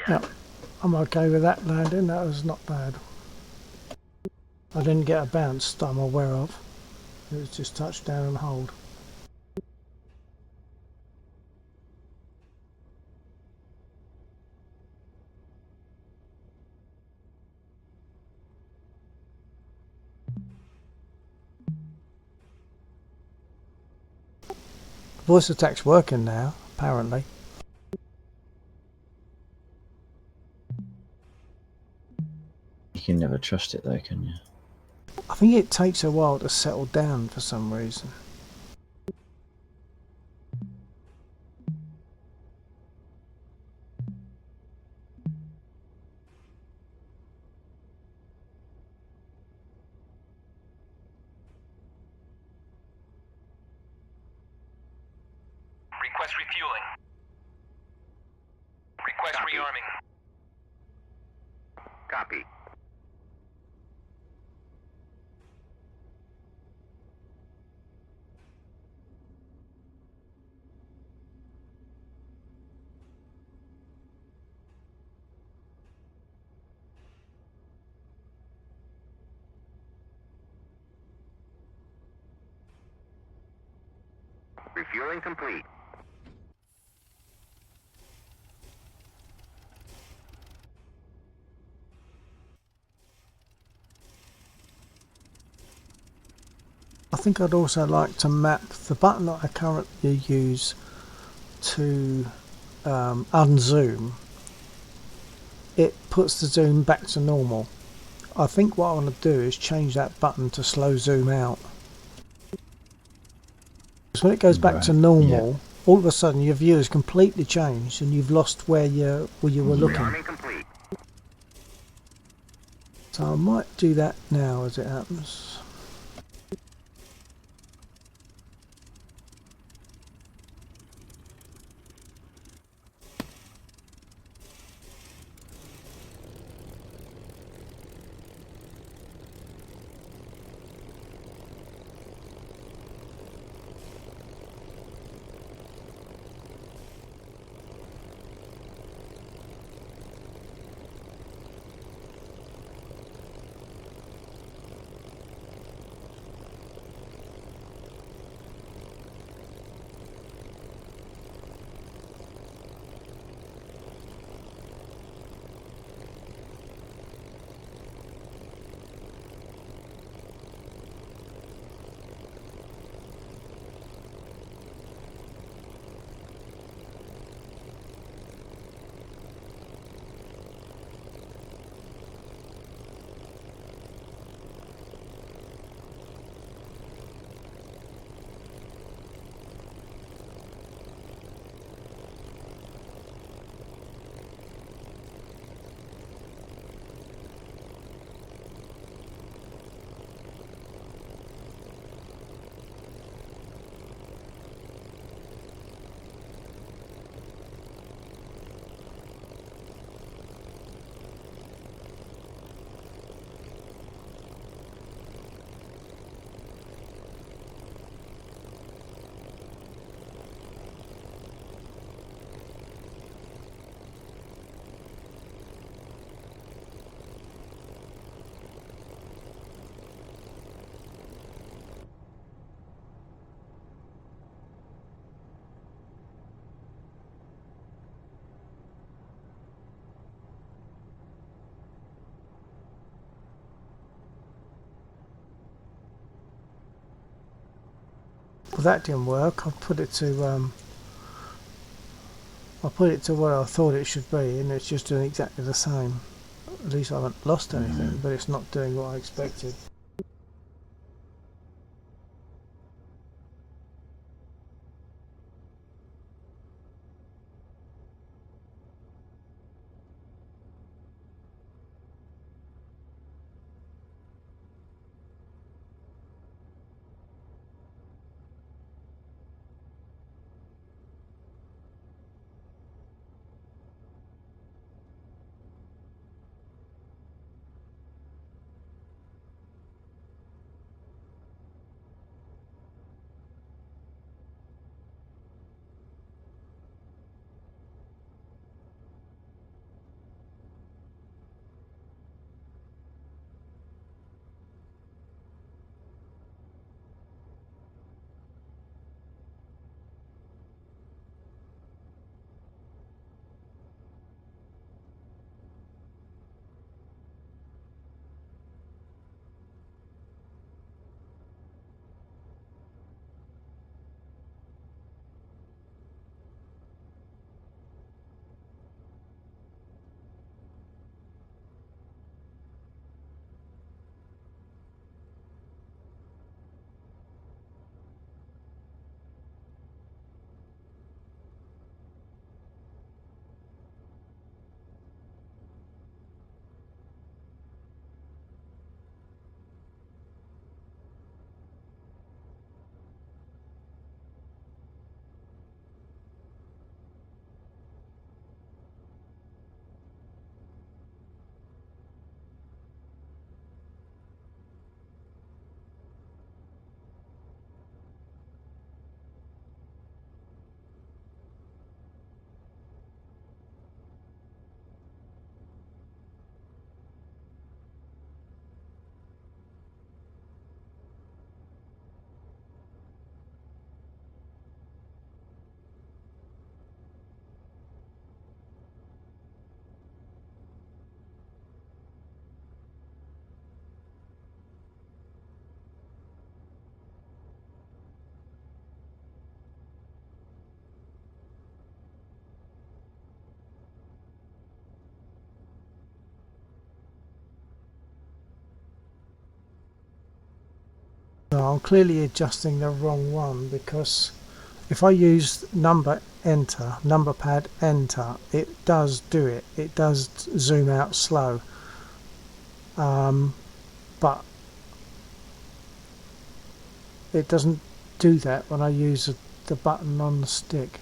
Yep, I'm okay with that landing. That was not bad. I didn't get a bounce that I'm aware of. It was just touch down and hold. Voice attack's working now, apparently.
You can never trust it though, can you?
I think it takes a while to settle down for some reason.
Request refueling. Request rearming. Copy. Refueling complete.
I think I'd also like to map the button that I currently use to unzoom. It puts the zoom back to normal. I think what I want to do is change that button to slow zoom out. So when it goes back to
Right,
normal, all of a sudden your view has completely changed and you've lost where you were looking.
Rearming complete.
So I might do that now as it happens. Well, that didn't work. I put it to what I thought it should be, and it's just doing exactly the same. At least I haven't lost anything, but it's not doing what I expected. So I'm clearly adjusting the wrong one, because if I use number pad enter, it does do it. It does zoom out slow. But it doesn't do that when I use the button on the stick.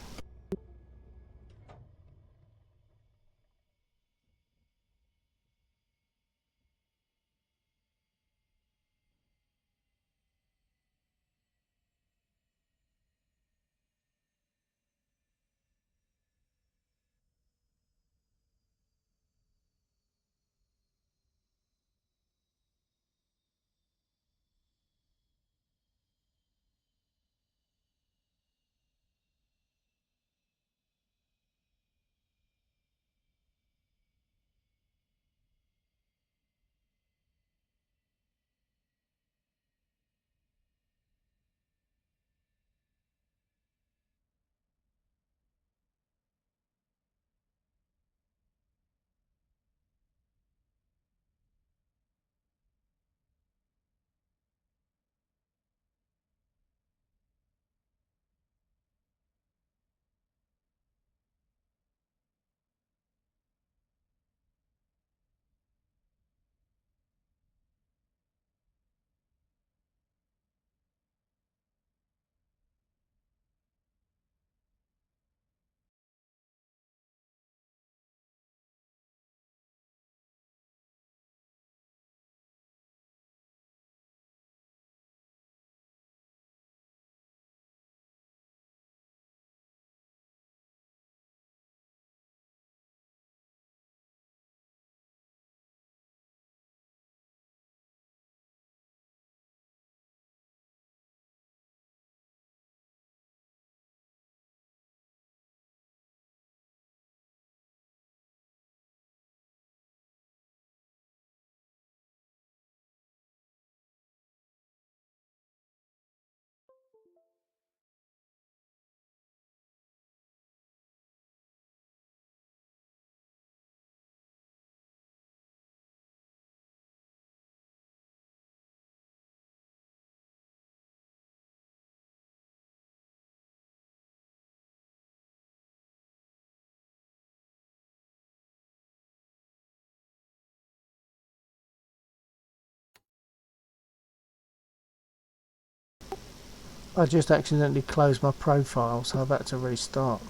I just accidentally closed my profile, so I've had to restart.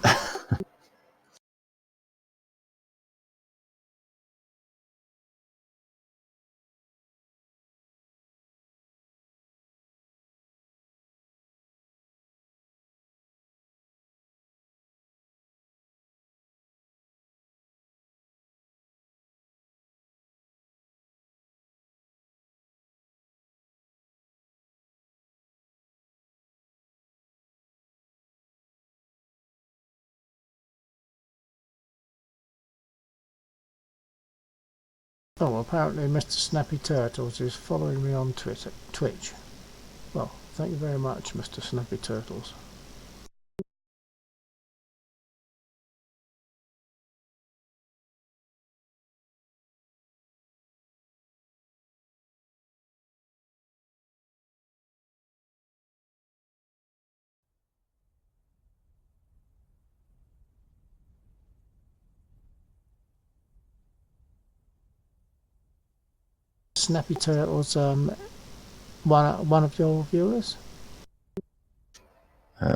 Oh, well, apparently Mr. Snappy Turtles is following me on Twitch. Well, thank you very much, Mr. Snappy Turtles. Snappy Turtles, one of your viewers?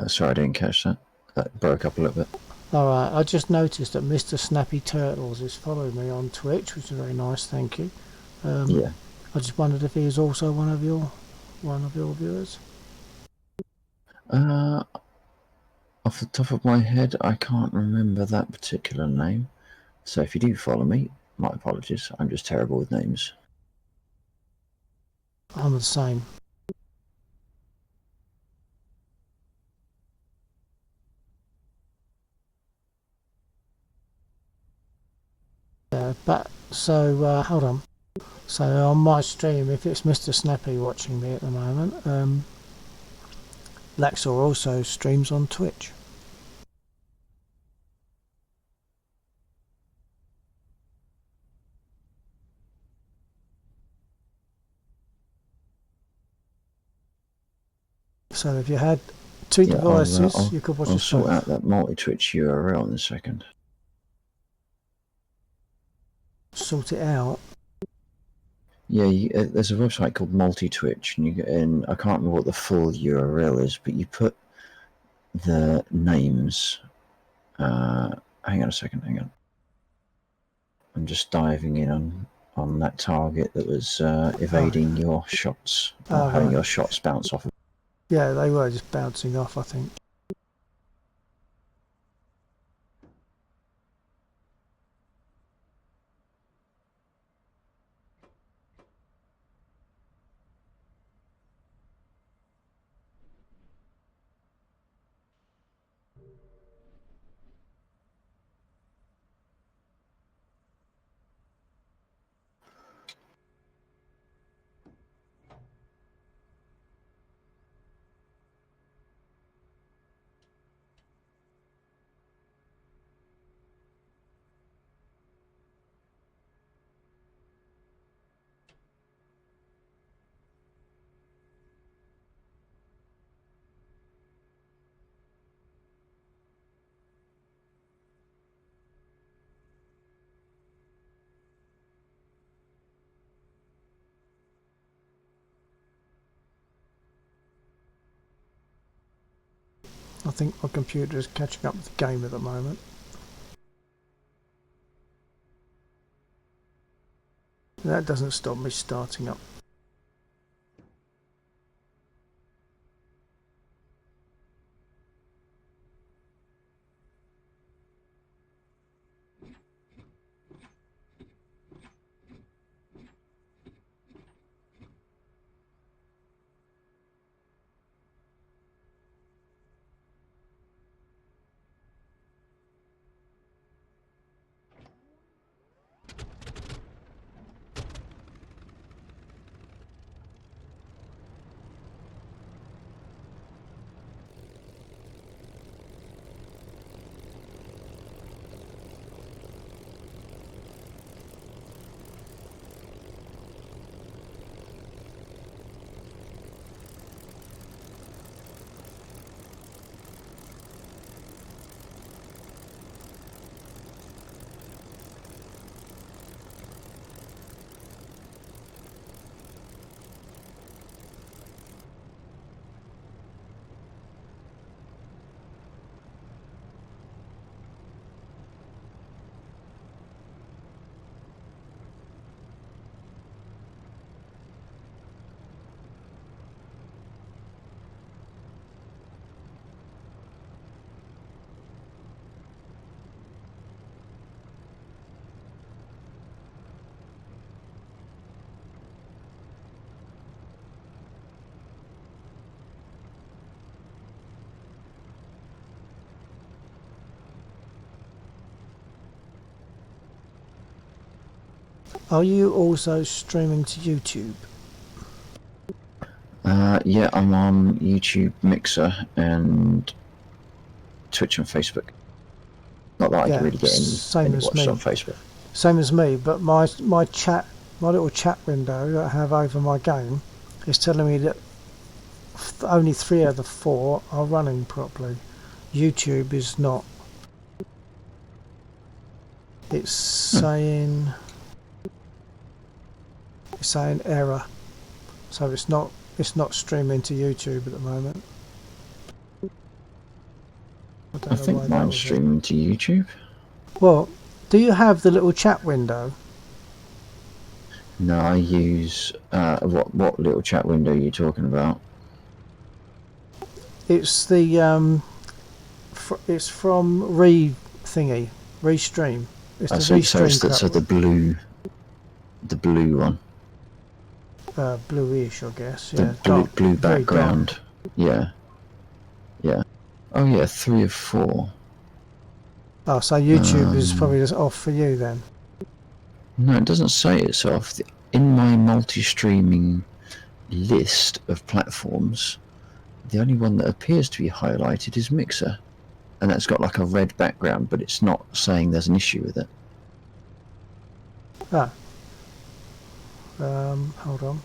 Sorry, I didn't catch that. That broke up a little bit.
Alright, I just noticed that Mr. Snappy Turtles is following me on Twitch, which is very nice, thank you.
Yeah.
I just wondered if he is also one of your viewers.
Off the top of my head, I can't remember that particular name. So if you do follow me, my apologies. I'm just terrible with names.
I'm the same. Hold on. So on my stream, if it's Mr. Snappy watching me at the moment, Laxor also streams on Twitch. So if you had two
Yeah,
devices, you could watch
I'll
us
sort
both.
out that multi-twitch URL in a second.
Sort it out.
Yeah, there's a website called MultiTwitch, and I can't remember what the full URL is, but you put the names. Hang on a second, hang on. I'm just diving in on that target that was evading your shots, or having
right.
your shots bounce off.
Yeah, they were just bouncing off, I think. I think my computer is catching up with the game at the moment. That doesn't stop me starting up. Are you also streaming to YouTube?
Yeah, I'm on YouTube, Mixer, and Twitch and Facebook. Not that I
Yeah,
really get
same
any
as
watches on
me.
Facebook.
Same as me, but my little chat window that I have over my game is telling me that only 3 out of the 4 are running properly. YouTube is not. It's saying error, so it's not streaming to YouTube at the moment. I don't
I
know why
think
that
mine's
was it.
streaming to YouTube.
Well, do you have the little chat window?
No, I use what little chat window are you talking about?
It's the it's from Restream. It's the
So
Restream
the blue one,
bluish, I guess.
the
Yeah, dark,
blue
very
background.
dark.
Yeah. Oh yeah, 3 of 4.
Oh, so YouTube is probably just off for you then.
No, it doesn't say it's off. In my multi-streaming list of platforms, the only one that appears to be highlighted is Mixer, and that's got like a red background, but it's not saying there's an issue with it.
Hold on.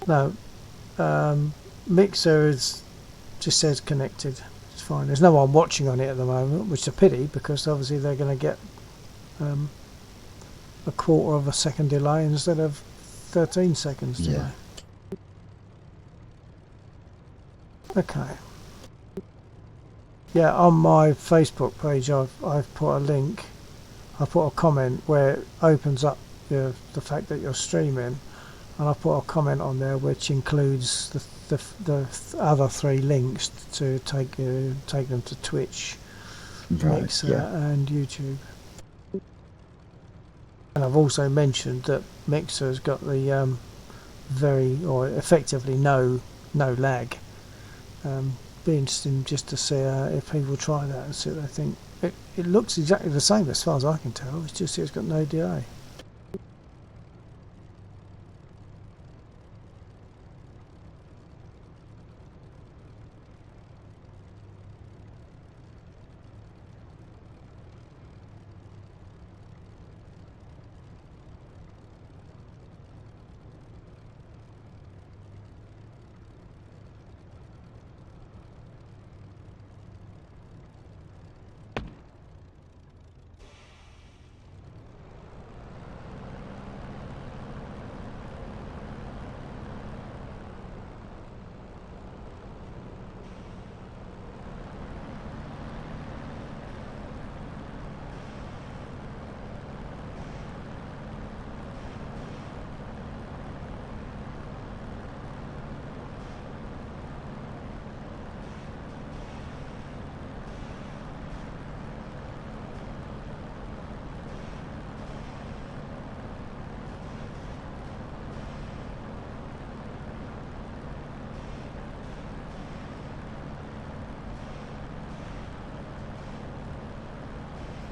No, Mixer just says connected. It's fine. There's no one watching on it at the moment, which is a pity because obviously they're going to get a quarter of a second delay instead of 13 seconds delay.
Yeah.
Okay. Yeah, on my Facebook page I've put a link. I put a comment where it opens up the fact that you're streaming, and I put a comment on there which includes the other 3 links to take them to Twitch,
Right.
Mixer,
Yeah.
and YouTube. And I've also mentioned that Mixer's got the effectively no lag. Be interesting just to see if people try that and see what they think. It looks exactly the same as far as I can tell. It's just it's got no delay.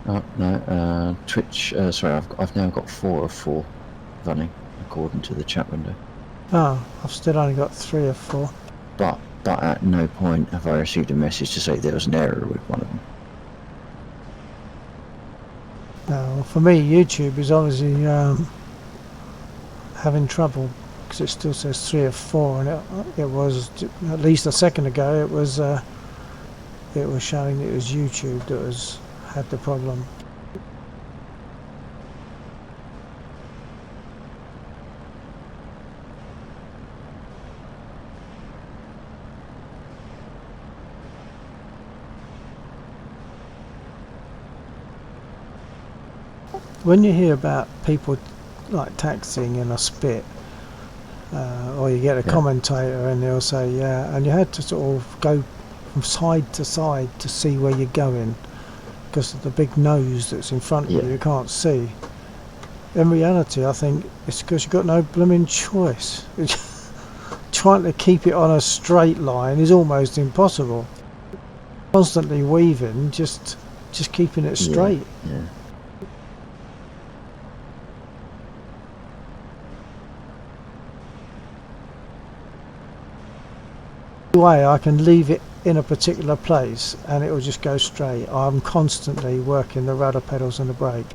Oh no. Twitch. Sorry, I've now got 4 of 4 running according to the chat window.
Oh, I've still only got 3 or 4.
But at no point have I received a message to say there was an error with one of them.
Well, for me, YouTube is obviously having trouble because it still says 3 of 4, and it was at least a second ago. It was showing that it was YouTube that had the problem. When you hear about people like taxiing in a spit, or you get a commentator and they'll say, yeah, and you had to sort of go from side to side to see where you're going because of the big nose that's in front of you can't see. In reality, I think it's because you've got no blooming choice. Trying to keep it on a straight line is almost impossible. Constantly weaving, just keeping it straight.
Yeah.
Way I can leave it in a particular place and it will just go straight. I'm constantly working the rudder pedals and the brake.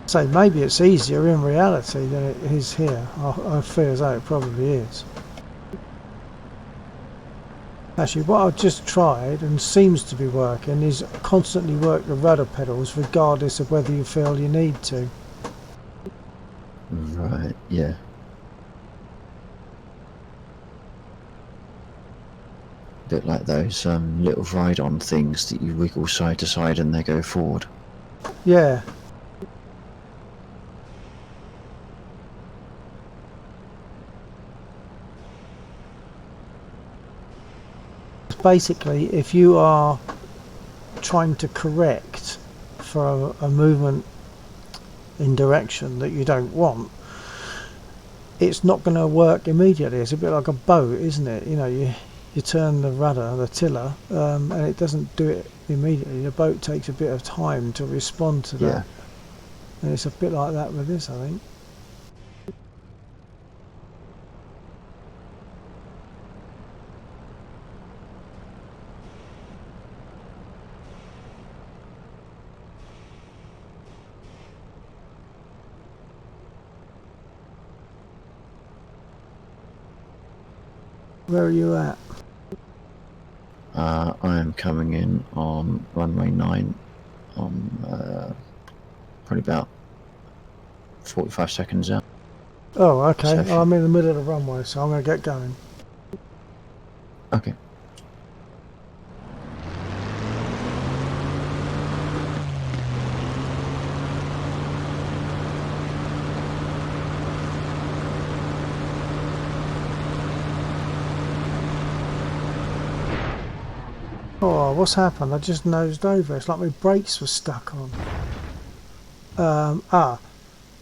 So maybe it's easier in reality than it is here. I feel as though it probably is. Actually, what I've just tried and seems to be working is constantly work the rudder pedals regardless of whether you feel you need to.
Right, yeah. Bit like those little ride-on things that you wiggle side to side and they go forward.
Yeah. Basically, if you are trying to correct for a movement in direction that you don't want, it's not going to work immediately. It's a bit like a boat, isn't it? You know, you turn the rudder, the tiller, and it doesn't do it immediately. The boat takes a bit of time to respond to that. And it's a bit like that with this, I think. Where are you at?
I am coming in on runway 9 on probably about 45 seconds out.
Oh, okay.
So if
Well,
you-
I'm in the middle of the runway, so I'm going to get going.
Okay.
Oh, what's happened? I just nosed over. It's like my brakes were stuck on.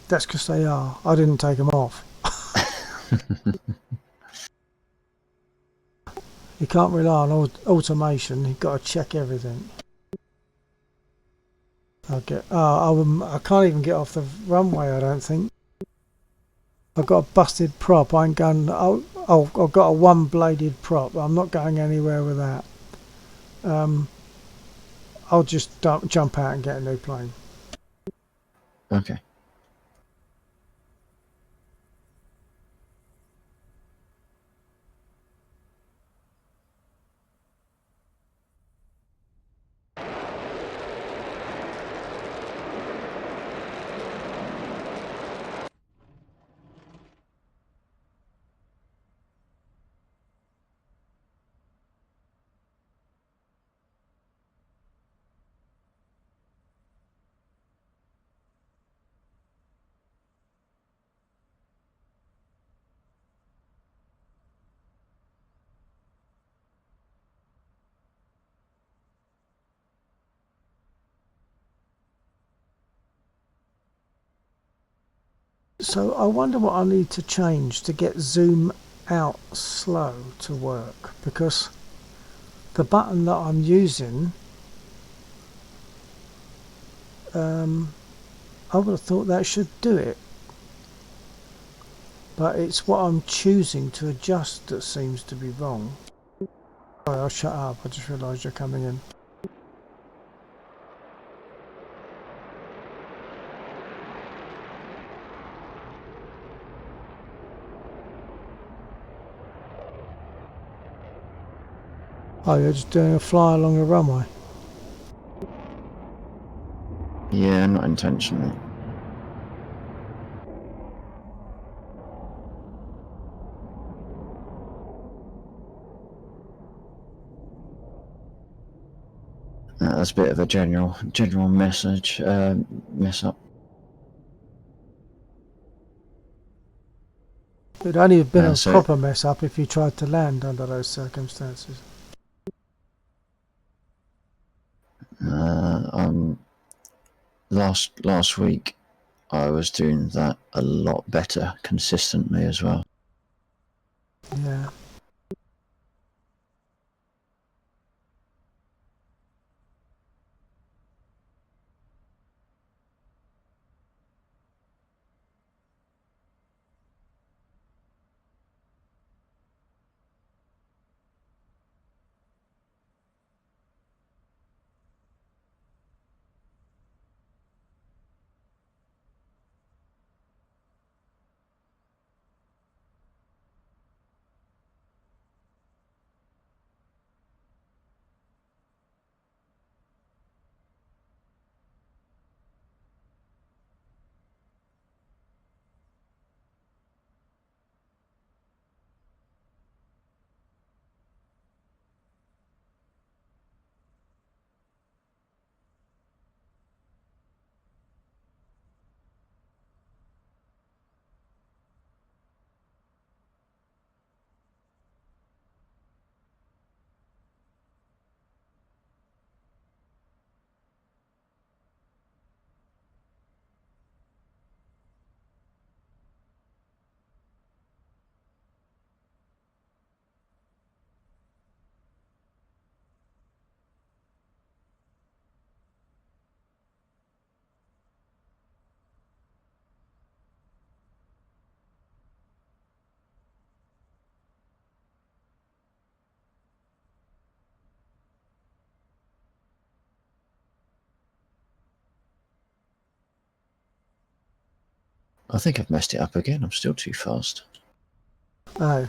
That's because they are. I didn't take them off. You can't rely on automation. You've got to check everything. I can't even get off the runway, I don't think. I've got a busted prop. I ain't going. I've got a one-bladed prop. I'm not going anywhere with that. I'll just jump out and get a new plane.
Okay.
So I wonder what I need to change to get zoom out slow to work, because the button that I'm using, I would have thought that should do it, but it's what I'm choosing to adjust that seems to be wrong. Sorry, I'll shut up. I just realised you're coming in. Oh, you're just doing a fly along the runway.
Yeah, not intentionally. That's a bit of a general message mess up.
It'd only have been a
So
proper mess up if you tried to land under those circumstances.
last week I was doing that a lot better consistently as well.
Yeah.
I think I've messed it up again. I'm still too fast.
Oh.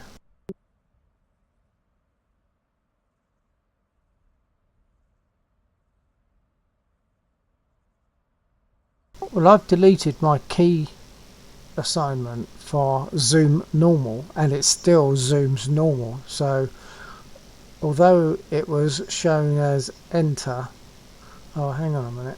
Well, I've deleted my key assignment for zoom normal, and it still zooms normal. So although it was showing as enter, oh, hang on a minute.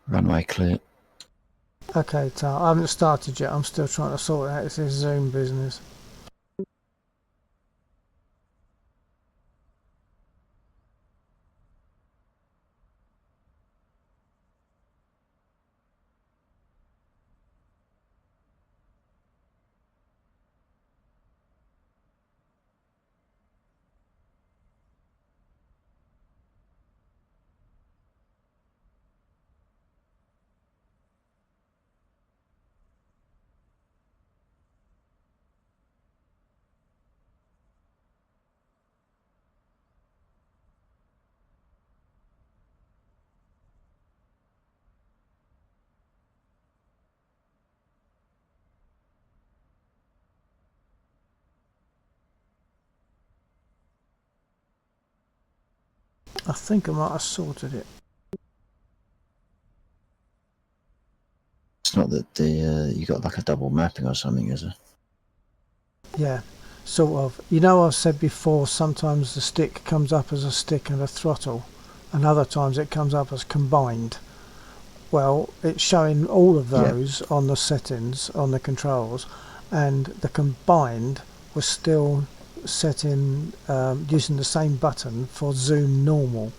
Runway clear.
Okay, Tal, I haven't started yet. I'm still trying to sort out this zoom business. I think I might have sorted it.
It's not that the you got like a double mapping or something, is it?
Yeah, sort of. You know, I've said before, sometimes the stick comes up as a stick and a throttle, and other times it comes up as combined. Well, it's showing all of those on the settings, on the controls, and the combined was still set in using the same button for zoom normal.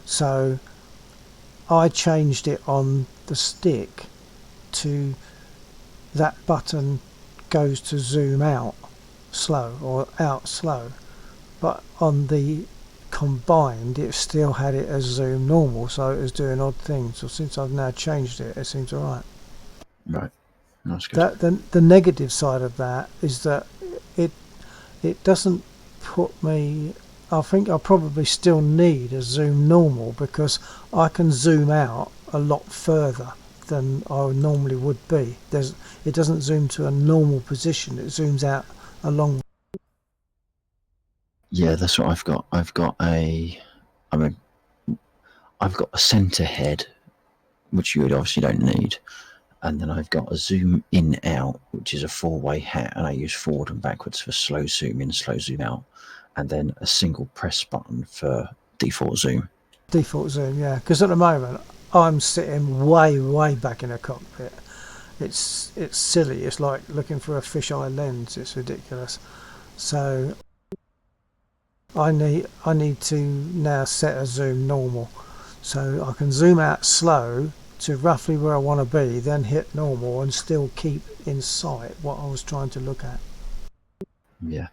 So I changed it on the stick to that button goes to zoom out slow or out slow, but on the combined it still had it as zoom normal, so it was doing odd things. So since I've now changed it, it seems alright.
Right. That's good.
That the negative side of that is that it it doesn't put me. I think I probably still need a zoom normal because I can zoom out a lot further than I normally would be. It doesn't zoom to a normal position. It zooms out a long.
Yeah, that's what I've got. I've got a center head, which you would obviously don't need, and then I've got a zoom in out, which is a four-way hat, and I use forward and backwards for slow zoom in, slow zoom out, and then a single press button for default zoom.
Default zoom, yeah, because at the moment I'm sitting way back in a cockpit. It's silly. It's like looking for a fisheye lens. It's ridiculous. So I need to now set a zoom normal, so I can zoom out slow to roughly where I want to be, then hit normal and still keep in sight what I was trying to look at.
Yeah.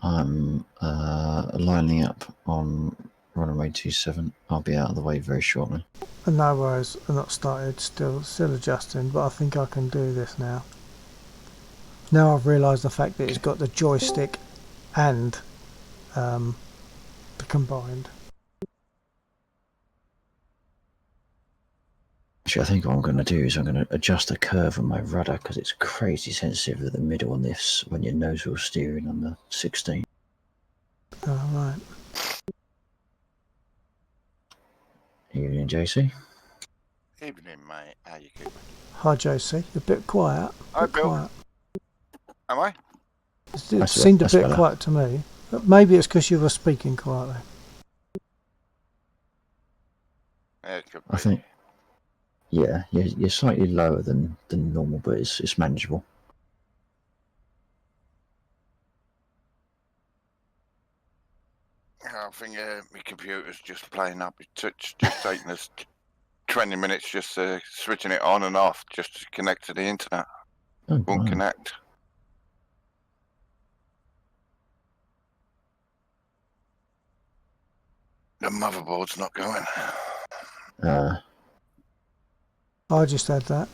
I'm lining up on runway 27. I'll be out of the way very shortly.
And no worries, I'm not started, still adjusting, but I think I can do this now. Now I've realised the fact that it's got the joystick and the combined.
Actually, I think what I'm going to do is I'm going to adjust the curve on my rudder because it's crazy sensitive at the middle on this when your nose wheel steering on the 16.
Oh, right.
Evening, JC.
Evening, mate. How you keeping?
Hi, JC. You're a bit quiet.
Hi,
Bit
Bill.
quiet.
Am I?
It seemed a
that's
bit
better.
quiet to me. But maybe it's because you were speaking quietly.
Yeah, it could be.
I think, yeah, you're slightly lower than normal, but it's manageable.
I think my computer's just playing up. It's just taking us 20 minutes just switching it on and off just to connect to the internet.
Oh,
Won't
wow.
connect. The motherboard's not going.
I just had that.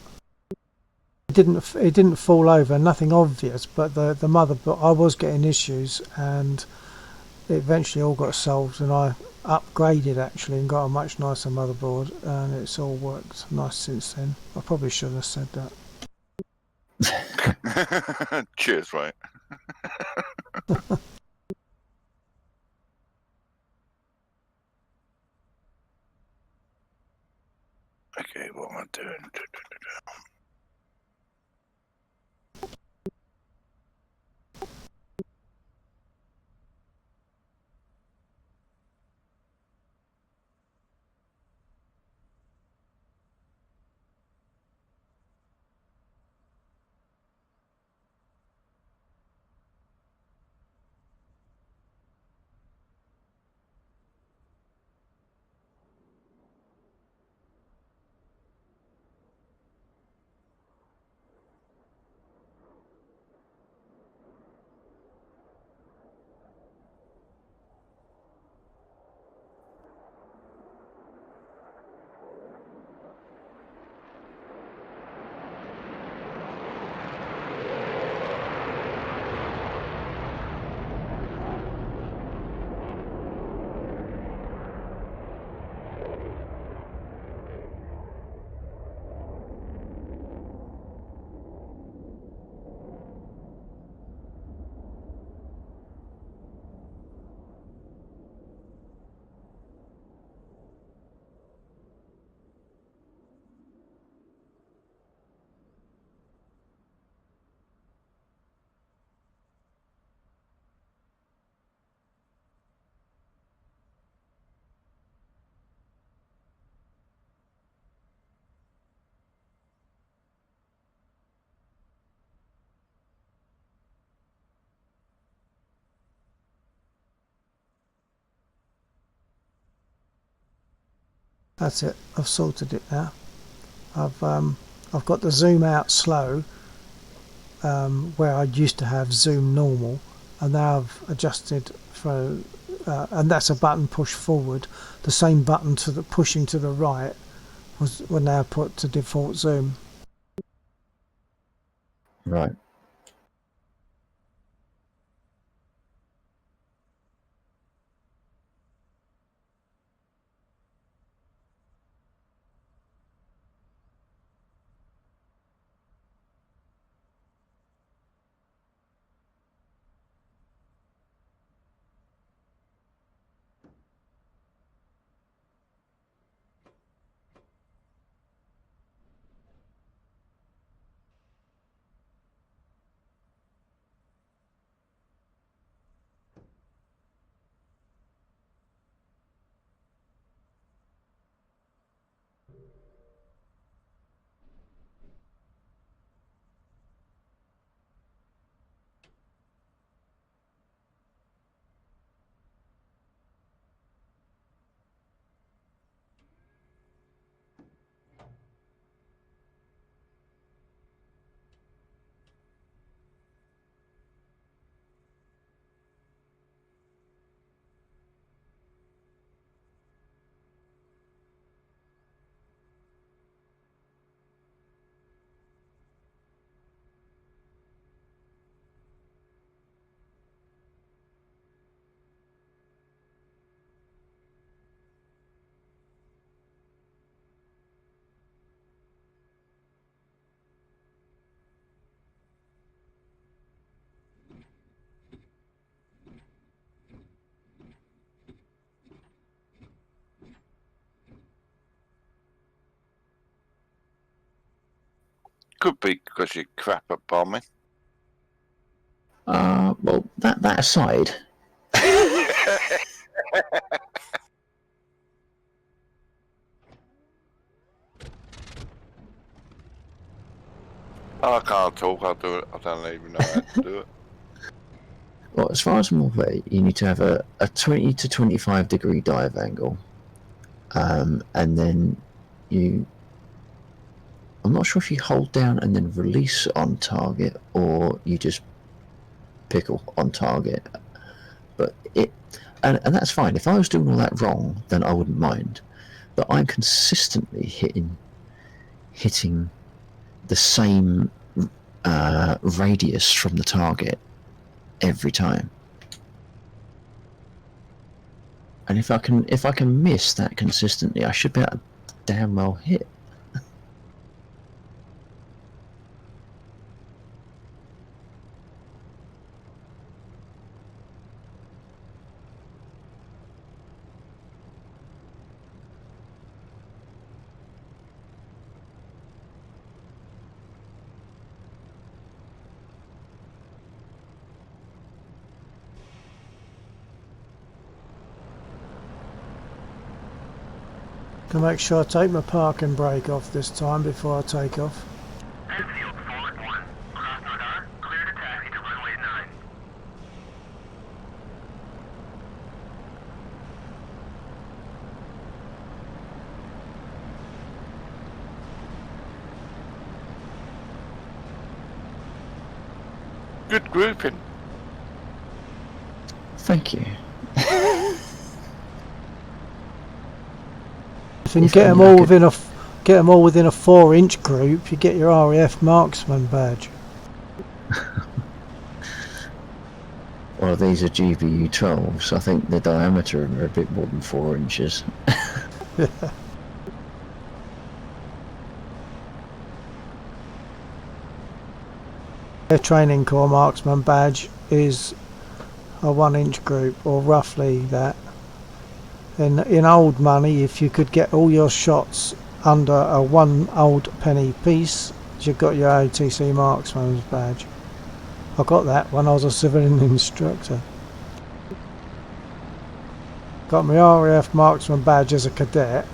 It didn't fall over, nothing obvious, but the motherboard, I was getting issues, and it eventually all got solved, and I upgraded actually and got a much nicer motherboard, and it's all worked nice since then. I probably shouldn't have said that.
Cheers, right? Okay, what am I doing?
That's it. I've sorted it now. I've got the zoom out slow, where I used to have zoom normal, and now I've adjusted for, and that's a button push forward. The same button to the pushing to the right will now put to default zoom.
Right.
Could be because you're crap at bombing.
Well, that aside,
I can't talk. I'll do it. I don't even know how to do it.
well, as far as I'm aware, you need to have a 20 to 25 degree dive angle, and then I'm not sure if you hold down and then release on target, or you just pickle on target. But and that's fine. If I was doing all that wrong, then I wouldn't mind. But I'm consistently hitting the same radius from the target every time. And if I can miss that consistently, I should be able to damn well hit.
To make sure I take my parking brake off this time before I take off.
Enfield forward 1. Cross radar. Clear to taxi to runway 9.
Good grouping.
Thank you.
If you can
If
get them
only I
all
could-
within a 4-inch group, you get your RAF marksman badge.
Well, these are GBU 12s. I think the diameter of them are a bit more than 4 inches.
Their training corps marksman badge is a 1-inch group, or roughly that. In old money, if you could get all your shots under a 1 old penny piece, you got your ATC marksman's badge. I got that when I was a civilian instructor. Got my RAF marksman badge as a cadet.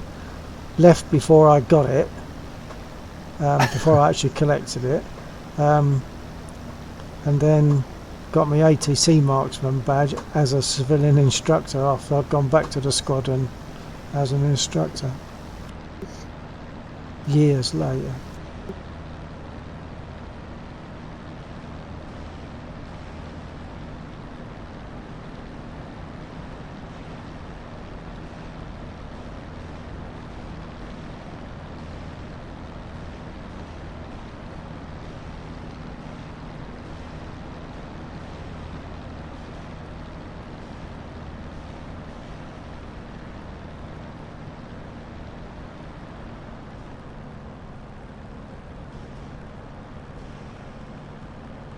Left before I got it, before I actually collected it, and then got my ATC marksman badge as a civilian instructor after I'd gone back to the squadron as an instructor years later.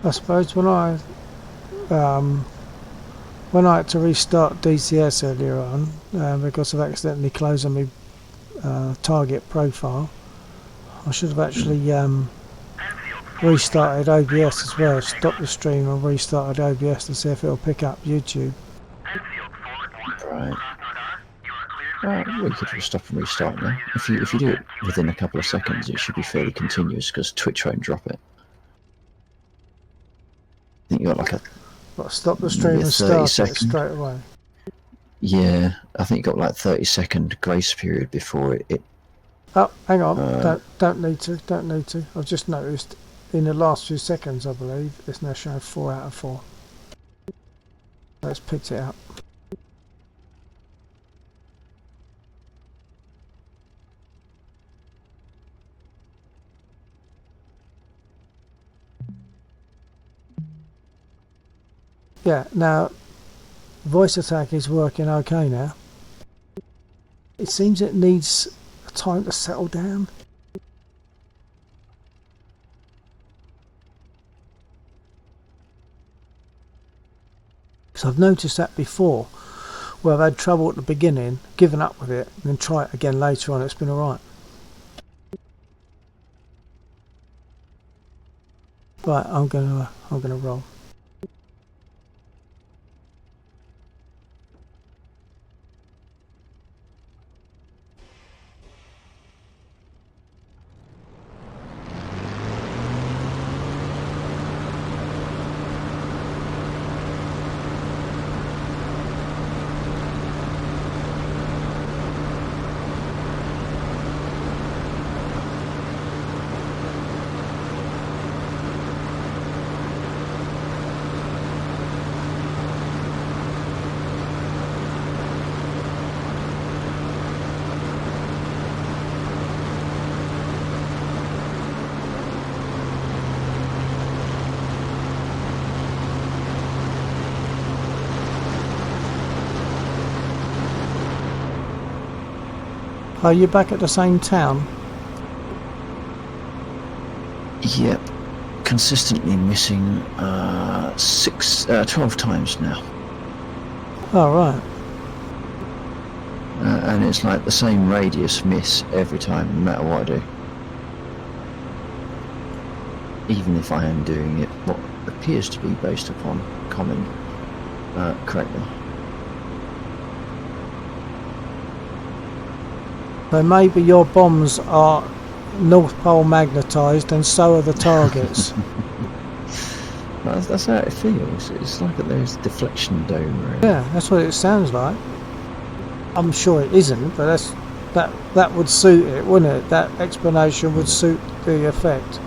I suppose when I had to restart DCS earlier on because of accidentally closing my target profile, I should have actually restarted OBS as well. Stopped the stream and restarted OBS to see if it'll pick up YouTube.
Enfield forward 1.
Right.
Cross radar. You are cleared for
We could stop and restart now. If you do it within a couple of seconds, it should be fairly continuous because Twitch won't drop it. I think you got like a
But stop the stream
Maybe a
and start it
30-second.
straight away.
yeah. I think you got like 30-second grace period before it.
Oh, hang on.
Uh,
Don't need to. I've just noticed in the last few seconds, I believe, it's now showing 4 out of 4. Let's picked it up. Yeah, now voice attack is working okay now. It seems it needs time to settle down. So I've noticed that before, where I've had trouble at the beginning, given up with it, and then try it again later on. It's been alright. Right, I'm gonna roll. Are you back at the same town?
Yep. Consistently missing 12 times now.
Oh, right.
And it's like the same radius miss every time, no matter what I do. Even if I am doing it what appears to be based upon common correctly.
So maybe your bombs are North Pole magnetised and so are the targets.
That's how it feels. It's like there's a deflection dome around.
Yeah, that's what it sounds like. I'm sure it isn't, but that would suit it, wouldn't it? That explanation would suit the effect.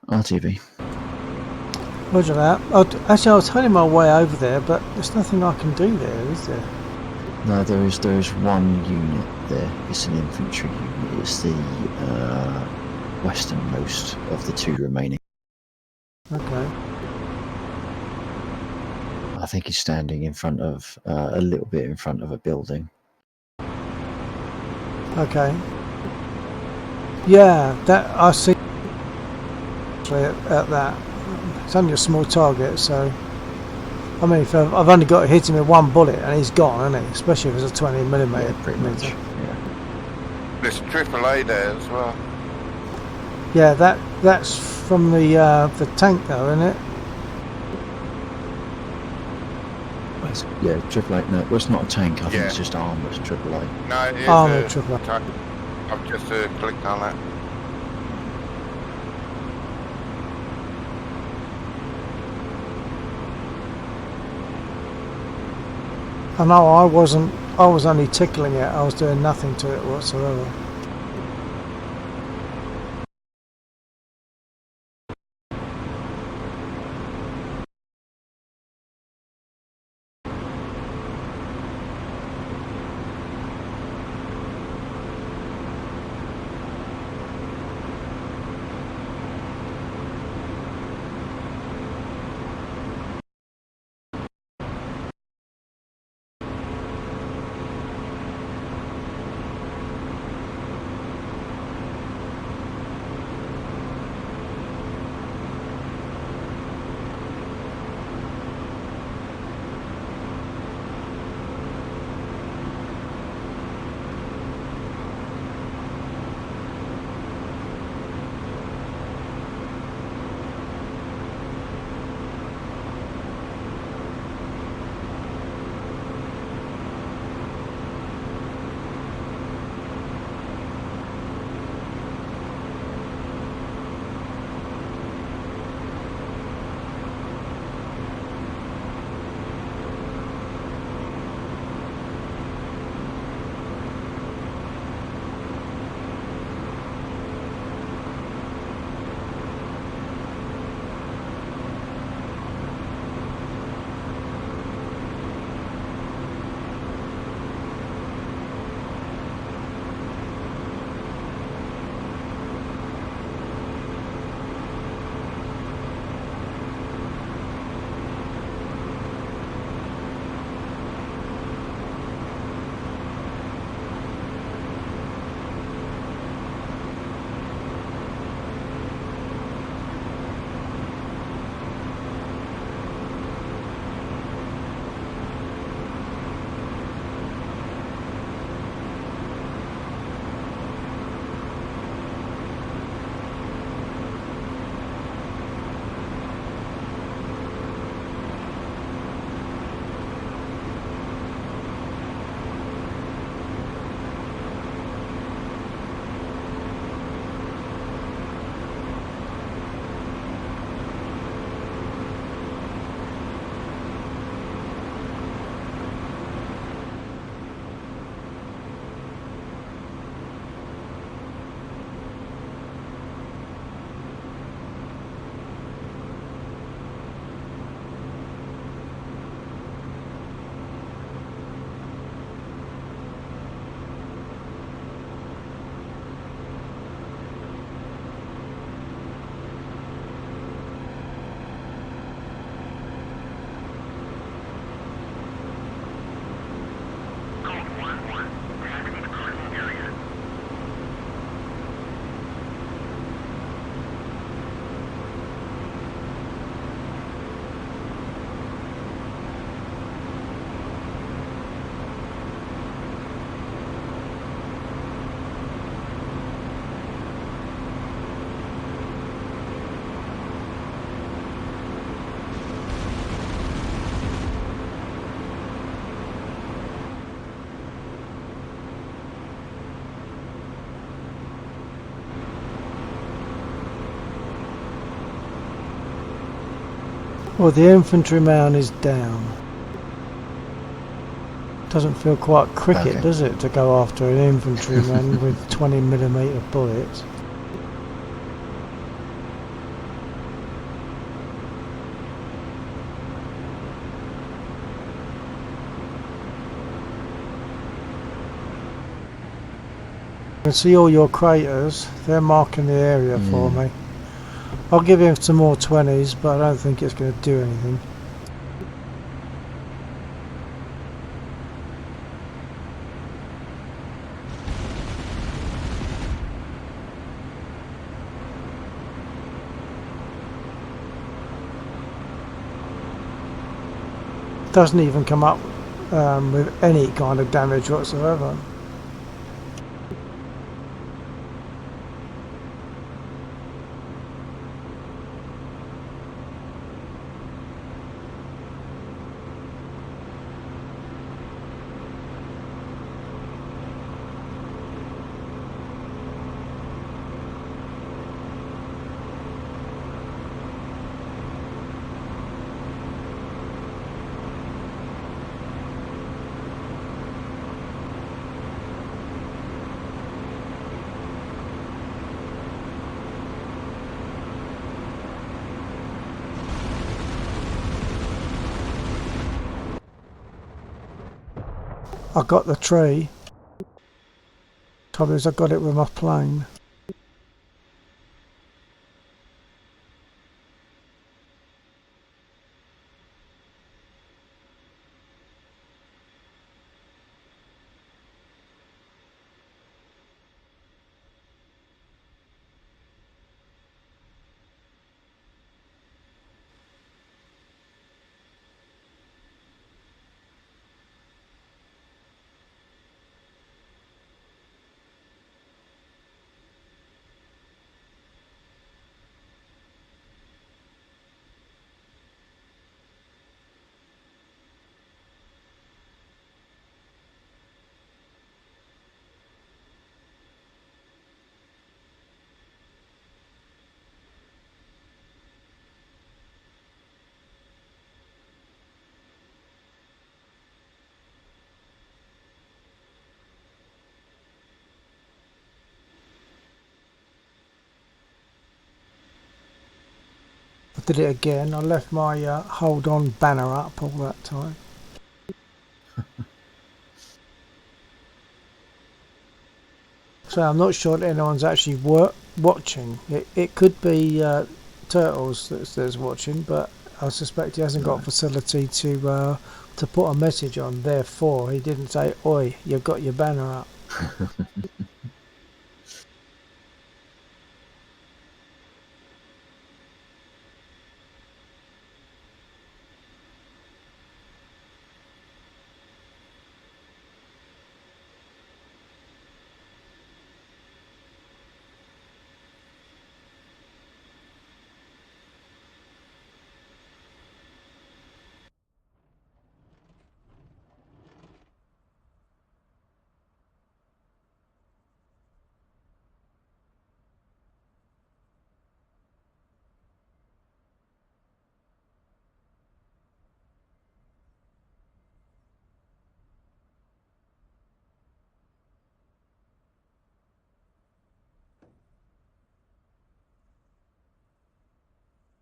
RTV.
Roger that. Actually, I was heading my way over there, but there's nothing I can do there, is there?
No, there is one unit there. It's an infantry unit. It's the westernmost of the two remaining.
Okay.
I think he's standing in front of a little bit in front of a building.
Okay. Yeah, that I see. Actually, at that, it's only a small target, so I mean, if I've only got to hit him with one bullet and he's gone, isn't he? Especially if it's a 20mm.
Yeah, pretty much. Yeah.
There's AAA there as well.
Yeah, that's from the tank though, isn't it?
Yeah, AAA. No, well, it's not a tank. I think
Yeah.
it's just armoured AAA.
No, it is
Armoured
a
AAA.
tank. I've just clicked on that.
I know I wasn't. I was only tickling it. I was doing nothing to it whatsoever. Well, the infantryman is down. Doesn't feel quite cricket,
Okay.
does it, to go after an infantryman with 20mm bullets? I can see all your craters. They're marking the area for me. I'll give him some more 20s, but I don't think it's going to do anything. Doesn't even come up with any kind of damage whatsoever. I got the tree. Trouble is I got it with my plane. I did it again. I left my hold on banner up all that time. So I'm not sure that anyone's actually watching. It could be Turtles that's watching, but I suspect he hasn't got facility to put a message on. Therefore, he didn't say, "Oi, you've got your banner up."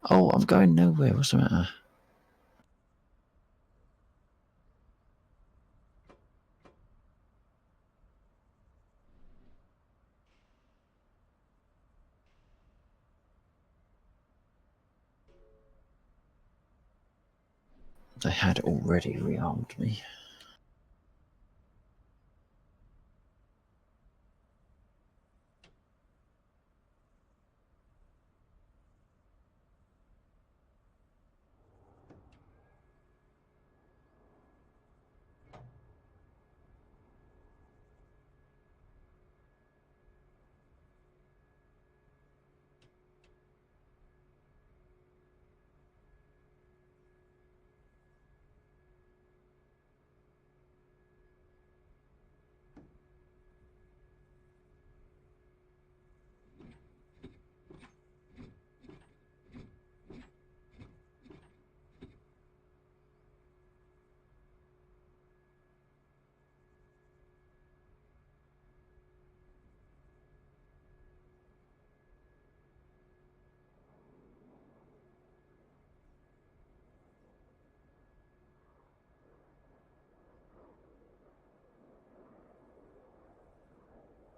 Oh, I'm going nowhere. What's the matter? They had already rearmed me.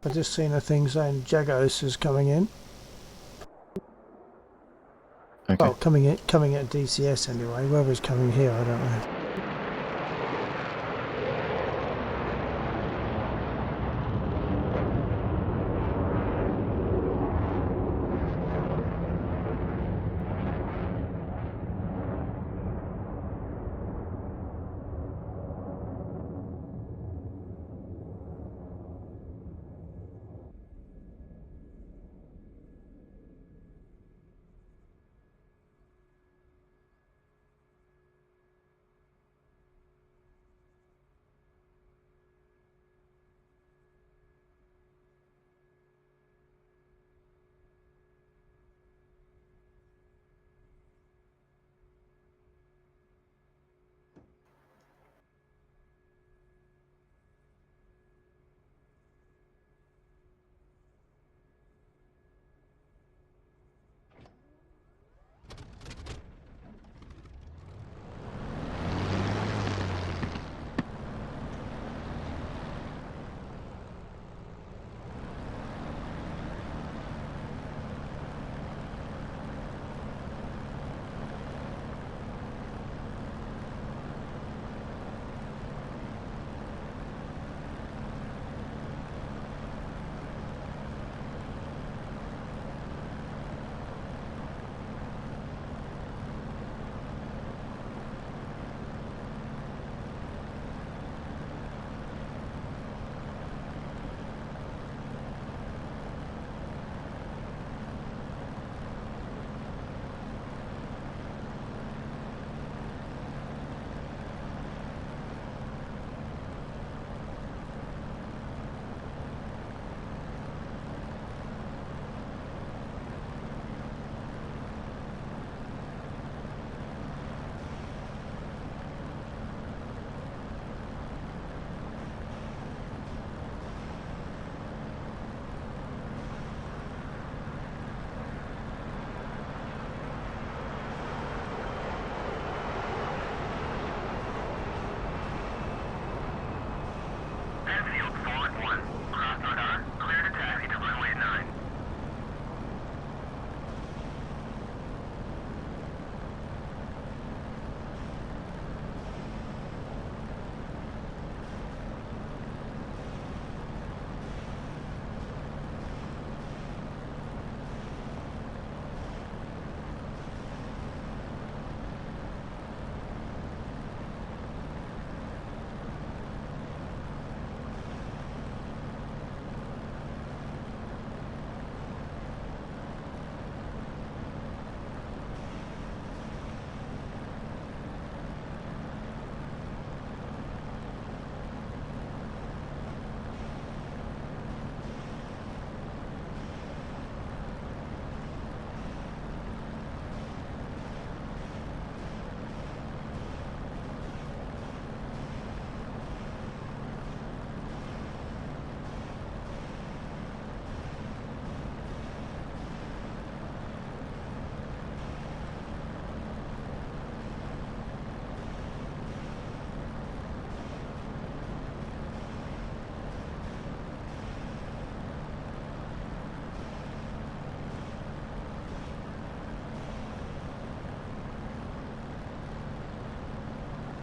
I just seen a thing saying Jagos is coming in.
Okay.
Well, coming at DCS anyway. Whether coming here, I don't know.
Enfield, forward 1. Cross radar, clear to taxi to runway 9.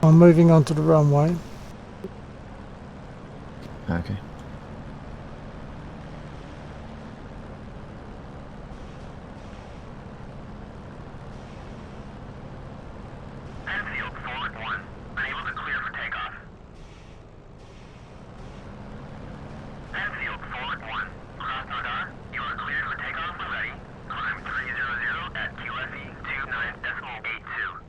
I'm moving onto the runway.
Okay.
Enfield, forward 1. Unable to clear for takeoff. Enfield, forward 1. Cross radar, you are cleared for takeoff when ready. Climb 300 at QFE 29.82.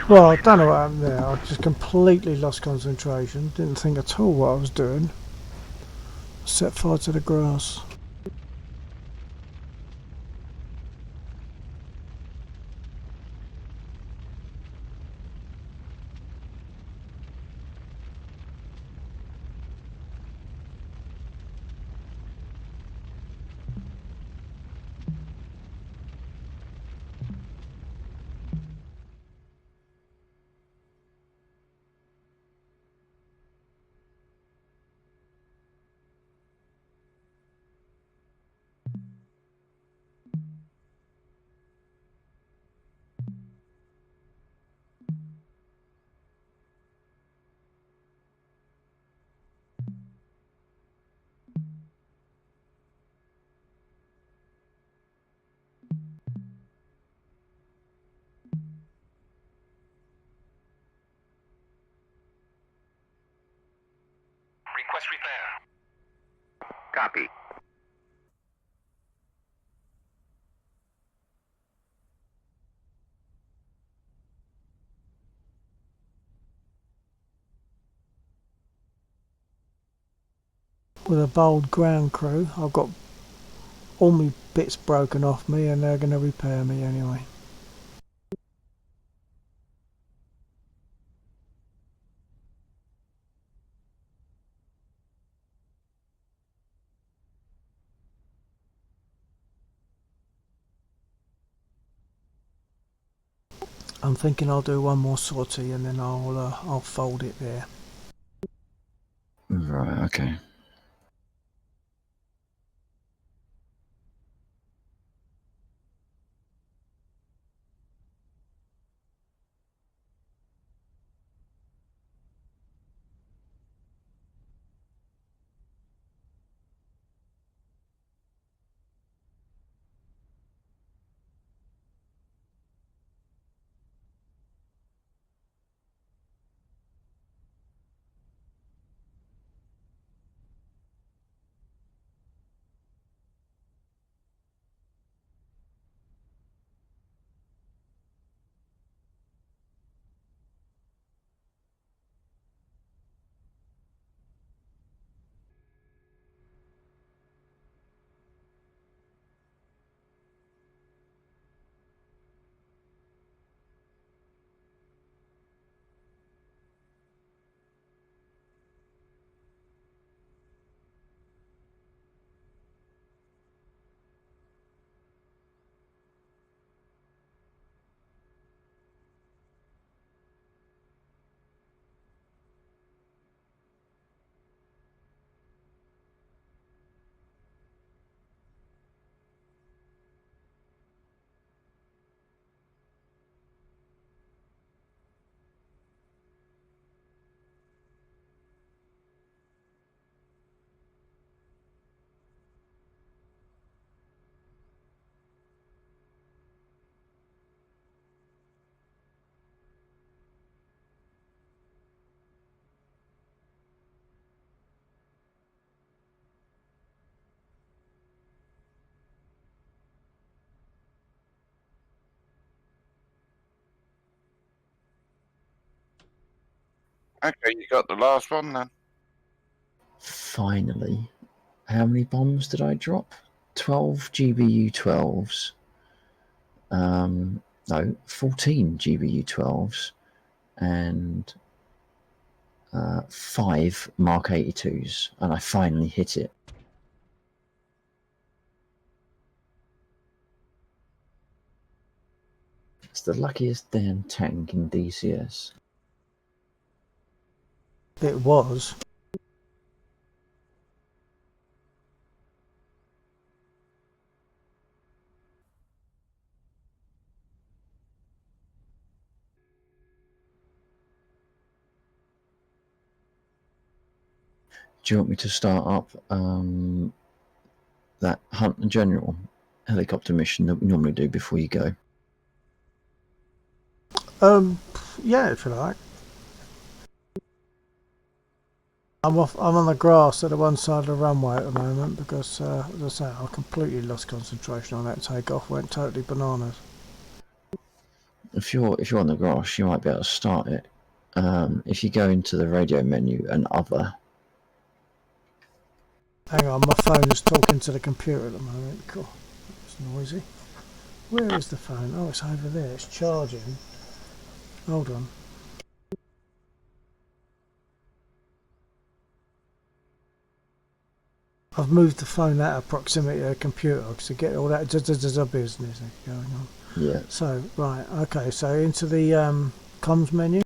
Well, I don't know what happened there. I just completely lost concentration. Didn't think at all what I was doing. Set fire to the grass.
Request repair. Copy.
With a bold ground crew, I've got all my bits broken off me and they're going to repair me anyway. I'm thinking I'll do one more sortie and then I'll fold it there.
Right, okay.
Okay, you got the last one then.
Finally. How many bombs did I drop? 12 GBU 12s. No, 14 GBU 12s and 5 Mark 82s, and I finally hit it. It's the luckiest damn tank in DCS.
It was.
Do you want me to start up that Hunt and General helicopter mission that we normally do before you go?
Yeah, if you like. I'm on the grass at the one side of the runway at the moment because, as I say, I completely lost concentration on that takeoff. Went totally bananas.
if you're on the grass, you might be able to start it. If you go into the radio menu and other,
Hang on, my phone is talking to the computer at the moment. Cool. It's noisy. Where is the phone? Oh, it's over there. It's charging. Hold on. I've moved the phone out of proximity to the computer to get all that business going on.
yeah,
So, right, okay, so into the comms menu.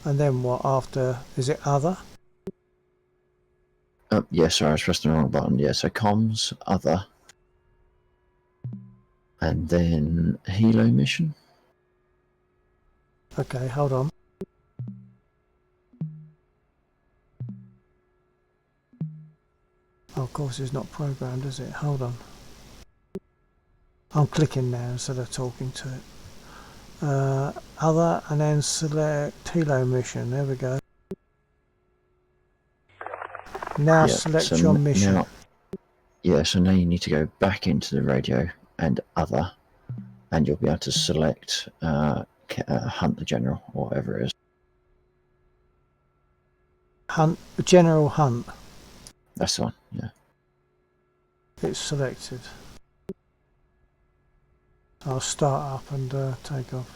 And then what after? Is it other?
yeah. Sorry, I was pressing the wrong button. Yeah, so comms, other, and then helo mission.
Okay, hold on. Oh, of course, it's not programmed, is it? Hold on. I'm clicking now instead of talking to it. Other, and then select helo mission. There we go. Now
Yeah,
select
so
your mission.
now, yeah, so now you need to go back into the radio and other, and you'll be able to select hunt the general or whatever it is.
Hunt, General Hunt.
That's the one. Yeah.
It's selected. I'll start up and take off.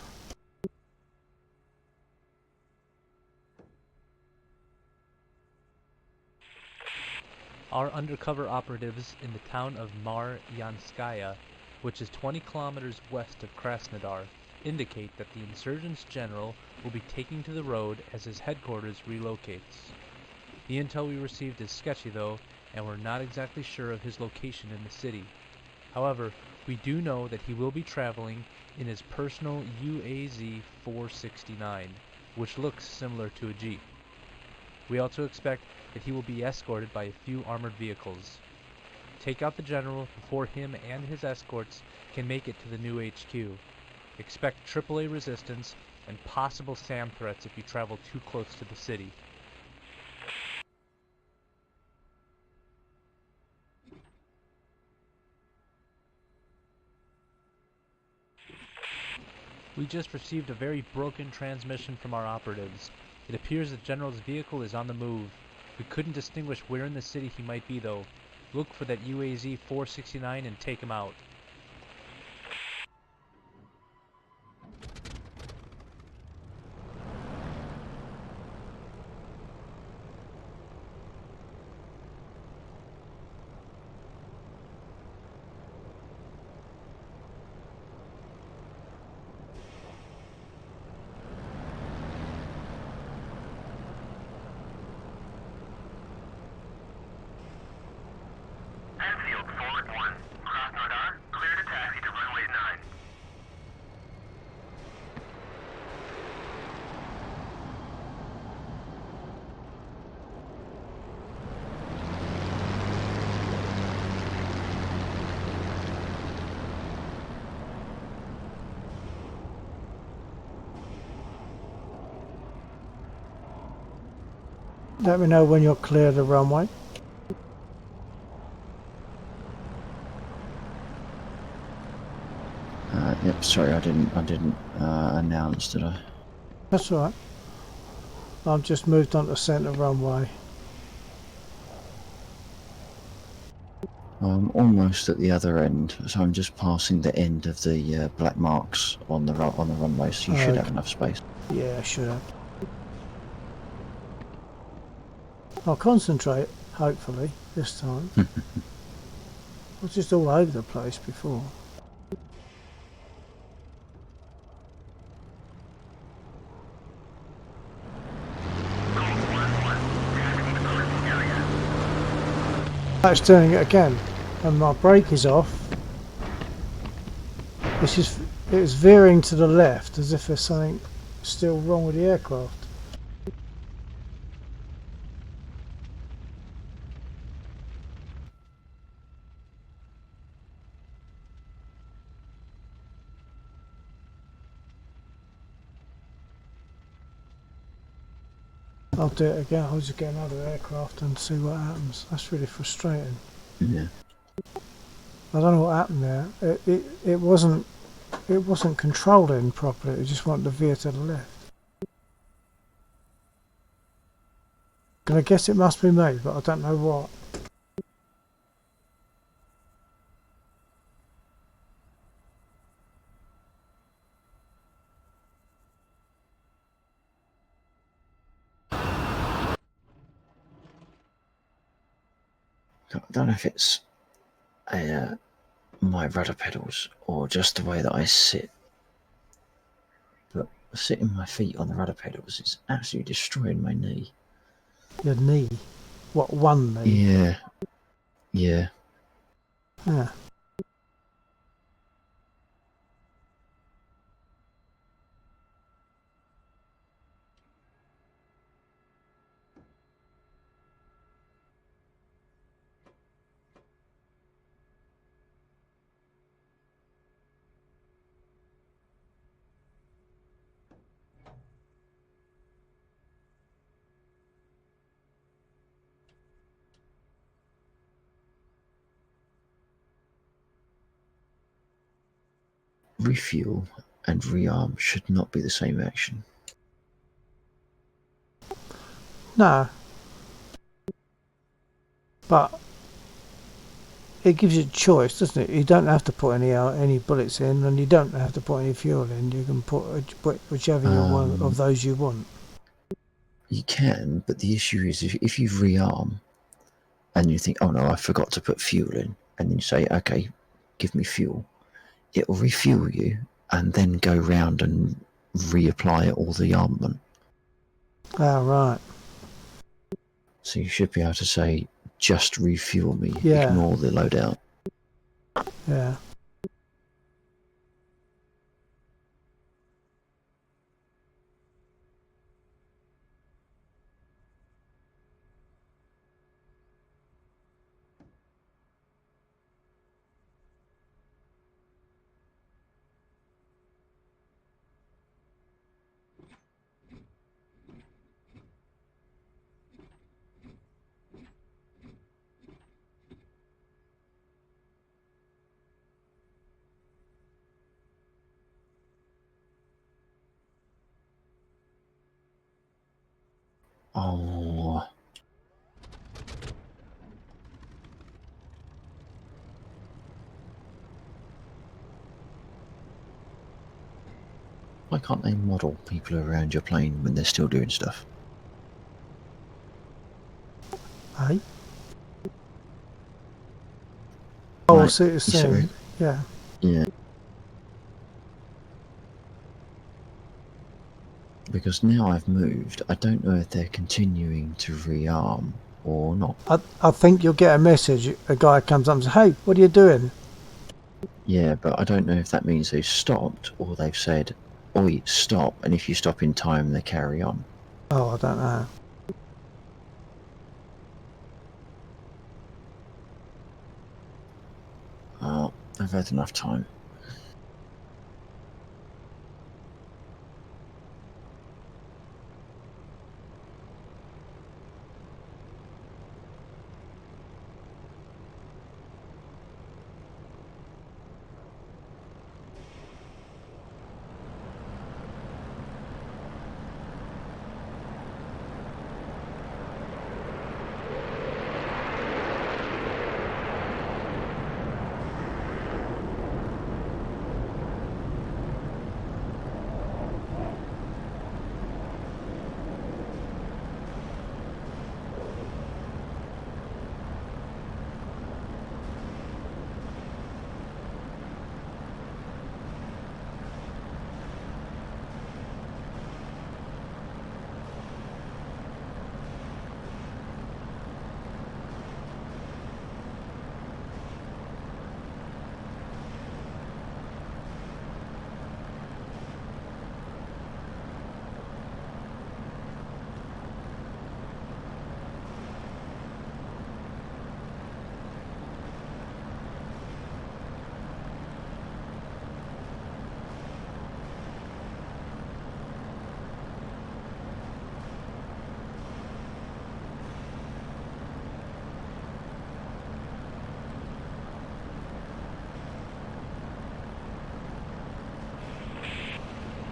Our undercover operatives in the town of Mar-Yanskaya, which is 20 kilometers west of Krasnodar, indicate that the insurgents general will be taking to the road as his headquarters relocates. The intel we received is sketchy though, and we're not exactly sure of his location in the city. However, we do know that he will be traveling in his personal UAZ-469, which looks similar to a Jeep. We also expect that he will be escorted by a few armored vehicles. Take out the general before him and his escorts can make it to the new HQ. Expect AAA resistance and possible SAM threats if you travel too close to the city. We just received a very broken transmission from our operatives. It appears the general's vehicle is on the move. We couldn't distinguish where in the city he might be though. Look for that UAZ-469 and take him out.
Enfield, forward 1. Krasnodar, clear to taxi to runway 9.
Let me know when you're clear of the runway.
Yep. Sorry, I didn't announce, did I?
That's all right. I've just moved on to centre runway.
I'm almost at the other end, so I'm just passing the end of the black marks on the runway, so you should have
Okay.
enough space.
Yeah, I should have. I'll concentrate, hopefully, this time. I was just all over the place before. That's doing it again, and my brake is off. It's veering to the left as if there's something still wrong with the aircraft. I'll do it again. I'll just get another aircraft and see what happens. That's really frustrating.
Yeah.
I don't know what happened there. It wasn't controlling properly. It just wanted to veer to the left. And I guess it must be me, but I don't know what.
I don't know if it's my rudder pedals or just the way that I sit, but sitting my feet on the rudder pedals is absolutely destroying my knee.
Your knee. What, one knee?
Yeah. Yeah.
Yeah.
Refuel and rearm should not be the same action.
No. But it gives you a choice, doesn't it? You don't have to put any bullets in, and you don't have to put any fuel in. You can put whichever you want of those you want.
You can, but the issue is if you rearm and you think, oh no, I forgot to put fuel in, and then you say, okay, give me fuel, it will refuel you and then go round and reapply all the armament.
Ah, right.
So you should be able to say, just refuel me,
Yeah.
ignore the loadout.
Yeah.
Oh. Why can't they model people around your plane when they're still doing stuff?
Hey? Oh, I'll
Right,
see you
you said
soon. Yeah.
Yeah. Because now I've moved, I don't know if they're continuing to rearm or not.
I think you'll get a message. A guy comes up and says, hey, what are you doing?
Yeah, but I don't know if that means they've stopped or they've said, oi, stop, and if you stop in time, they carry on.
Oh, I don't know.
Oh, I've had enough time.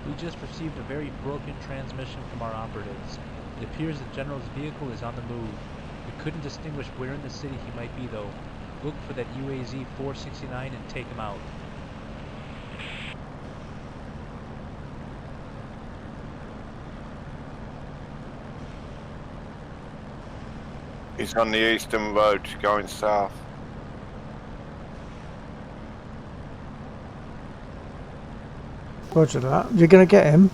We just received a very broken transmission from our operatives. It appears the General's vehicle is on the move. We couldn't distinguish where in the city he might be though. Look for that UAZ 469 and take him out.
He's on the eastern road going south.
Roger that. You're going to get him?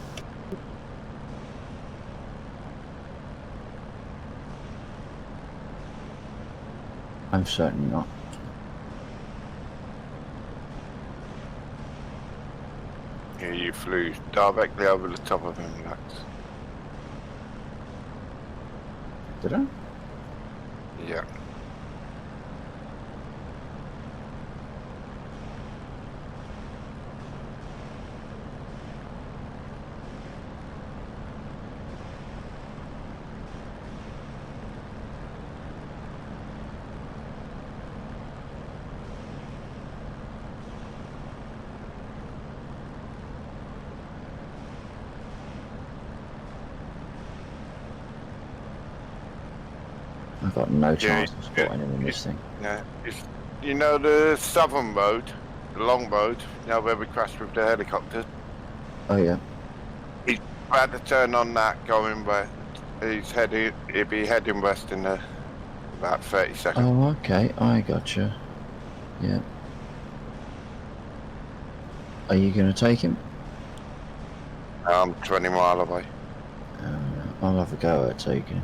I'm certainly not.
Yeah, you flew directly over the top of him, Max.
Did I?
Yeah.
I've got no
Yeah,
chance of spotting him in this thing.
Yeah. You know the southern road, the long road, you know where we crashed with the helicopter?
Oh yeah.
About to turn on that going west. He'll be heading west in about 30 seconds.
Oh, okay. I gotcha. Yeah. Are you going to take him?
I'm 20 miles away.
I'll have a go at taking him.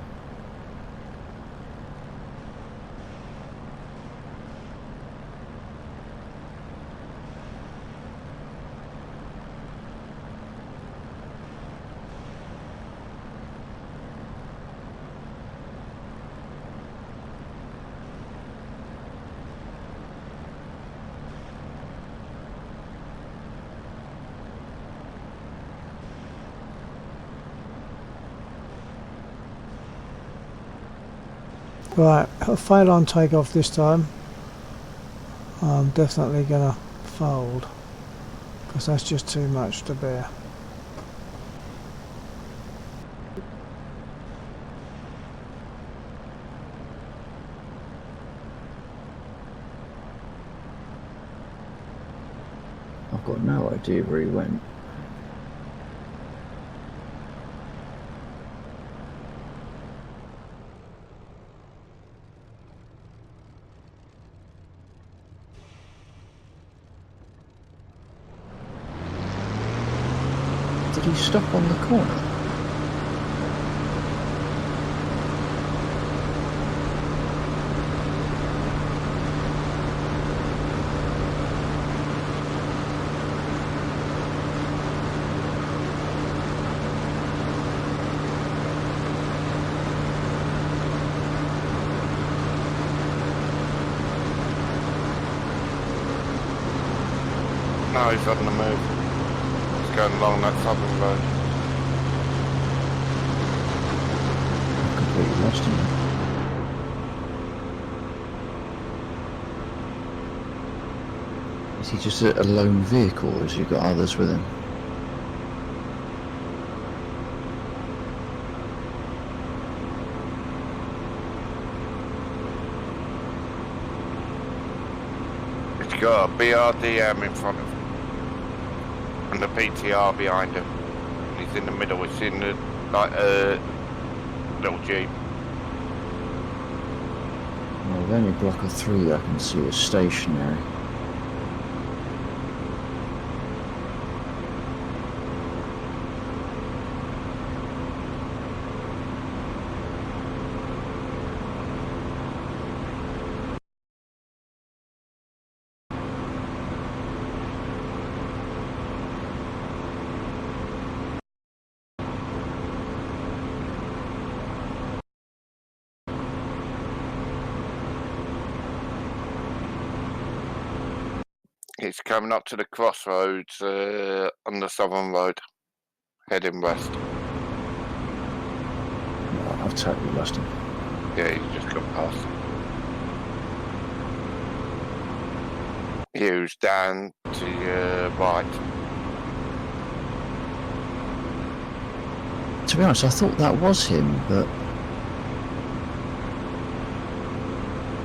Right, I'll fail on takeoff this time. I'm definitely going to fold, because that's just too much to bear.
I've got no idea where he went. Did he stop on the corner?
No, he's on the move. He's going along that southern road.
I've completely lost him. Is he just a lone vehicle, or has he got others with him?
He's got a BRDM in front of him. And the PTR behind him. He's in the middle, it's in the, like, little Jeep.
Well, the only block of 3 I can see is stationary.
He's coming up to the crossroads on the southern road, heading west.
No, I've totally lost him.
Yeah, he's just got past. He was down to your right.
To be honest, I thought that was him, but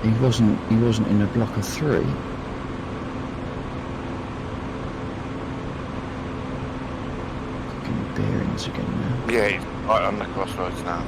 he wasn't. He wasn't in a block of 3. Fucking bearings again now.
Yeah, he's right on the crossroads now.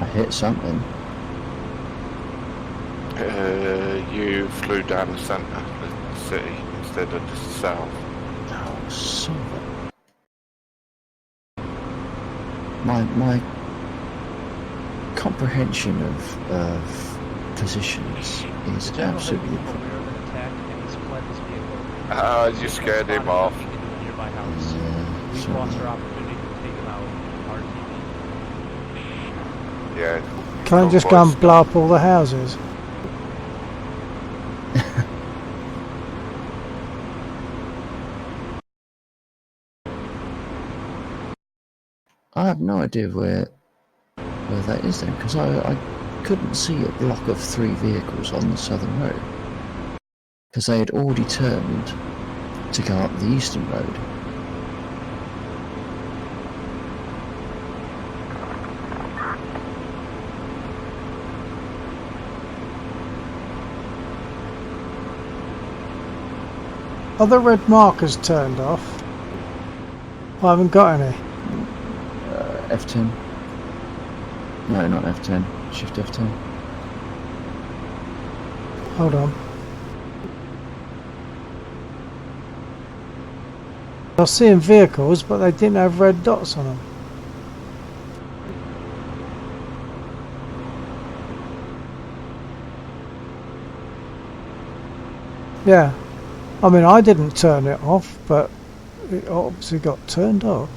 I hit something.
You flew down the centre of the city instead of the south.
Oh, son of a... My comprehension of positions is
The general has
absolutely
become aware of an attack and he's fled his vehicle.
You scared him
Spotted
off.
ducking into a nearby house.
Yeah,
We've
so-
lost our opportunity to take him out on RTV.
Yeah.
Can't you just go and blow up all the houses?
I have no idea where that is then, because I couldn't see a block of 3 vehicles on the southern road, because they had already turned to go up the eastern road.
Are the red markers turned off? I haven't got any.
F10. No, not F10. Shift F10.
Hold on. I was seeing vehicles, but they didn't have red dots on them. Yeah. I mean, I didn't turn it off, but it obviously got turned off.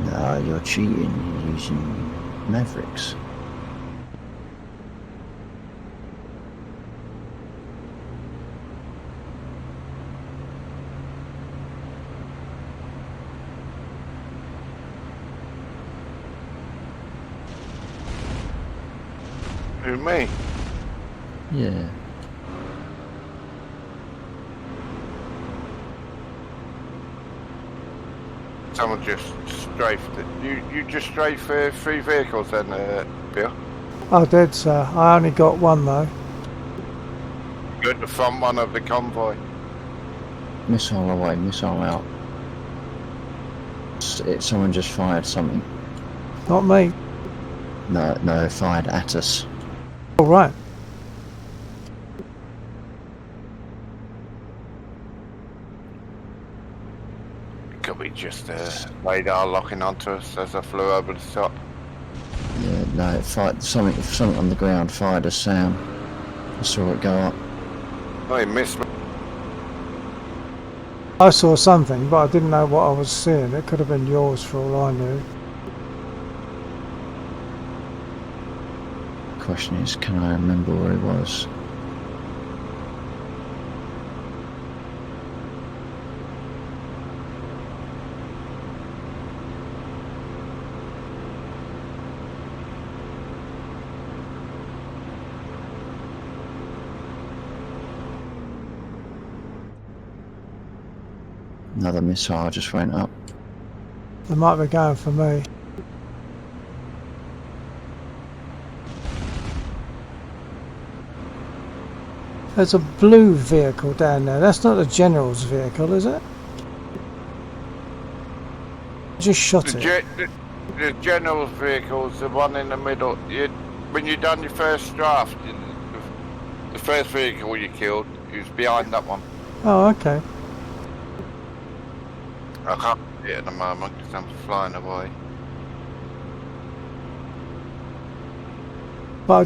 No, you're cheating. You're using Mavericks.
Who, me?
Yeah.
Someone just strafed it. You just strafed 3 vehicles then, Bill?
I did, sir. I only got one though.
You're at the front one of the convoy.
Missile away, missile out. Someone just fired something.
Not me.
No, fired at us.
All right.
could be just radar locking onto us as I flew over the top.
Yeah, no, it fired, something on the ground fired a sound. I saw it go up.
Oh, he missed me.
I saw something, but I didn't know what I was seeing. It could have been yours for all I knew.
The question is, can I remember where it was? Another missile just went up.
They might be going for me. There's a blue vehicle down there. That's not the general's vehicle, is it? Just shot it.
The general's vehicle's the one in the middle. When you done your first draft, the first vehicle you killed, it was behind that one.
Oh, okay.
I can't see it at the moment because I'm flying away.
But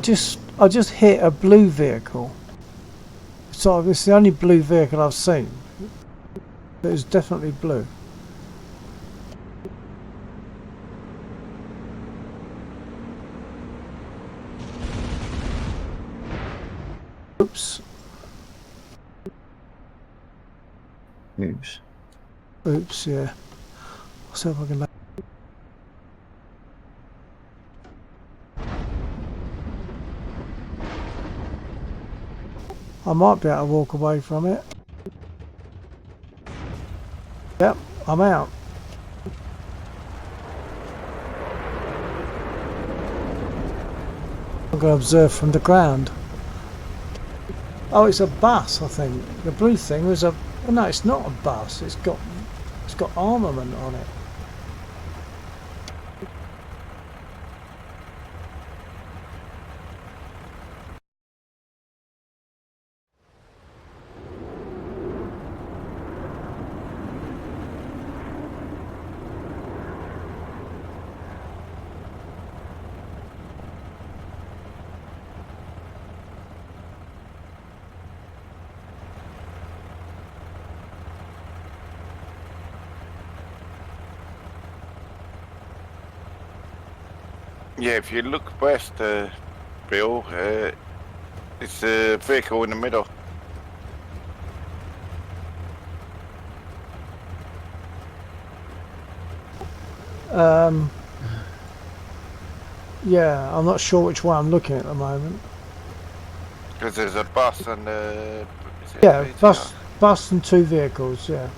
I just hit a blue vehicle. So it's the only blue vehicle I've seen. But it's definitely blue. Oops.
Oops.
Oops, yeah. I'll see if I can... I might be able to walk away from it. Yep, I'm out. I'm going to observe from the ground. Oh, it's a bus, I think. The blue thing was a... Oh, no, it's not a bus. It's got armament on it.
Yeah, if you look west, Bill, it's a vehicle in the middle.
Yeah, I'm not sure which one I'm looking at the moment.
Because there's a bus and
Yeah, bus and two vehicles, yeah.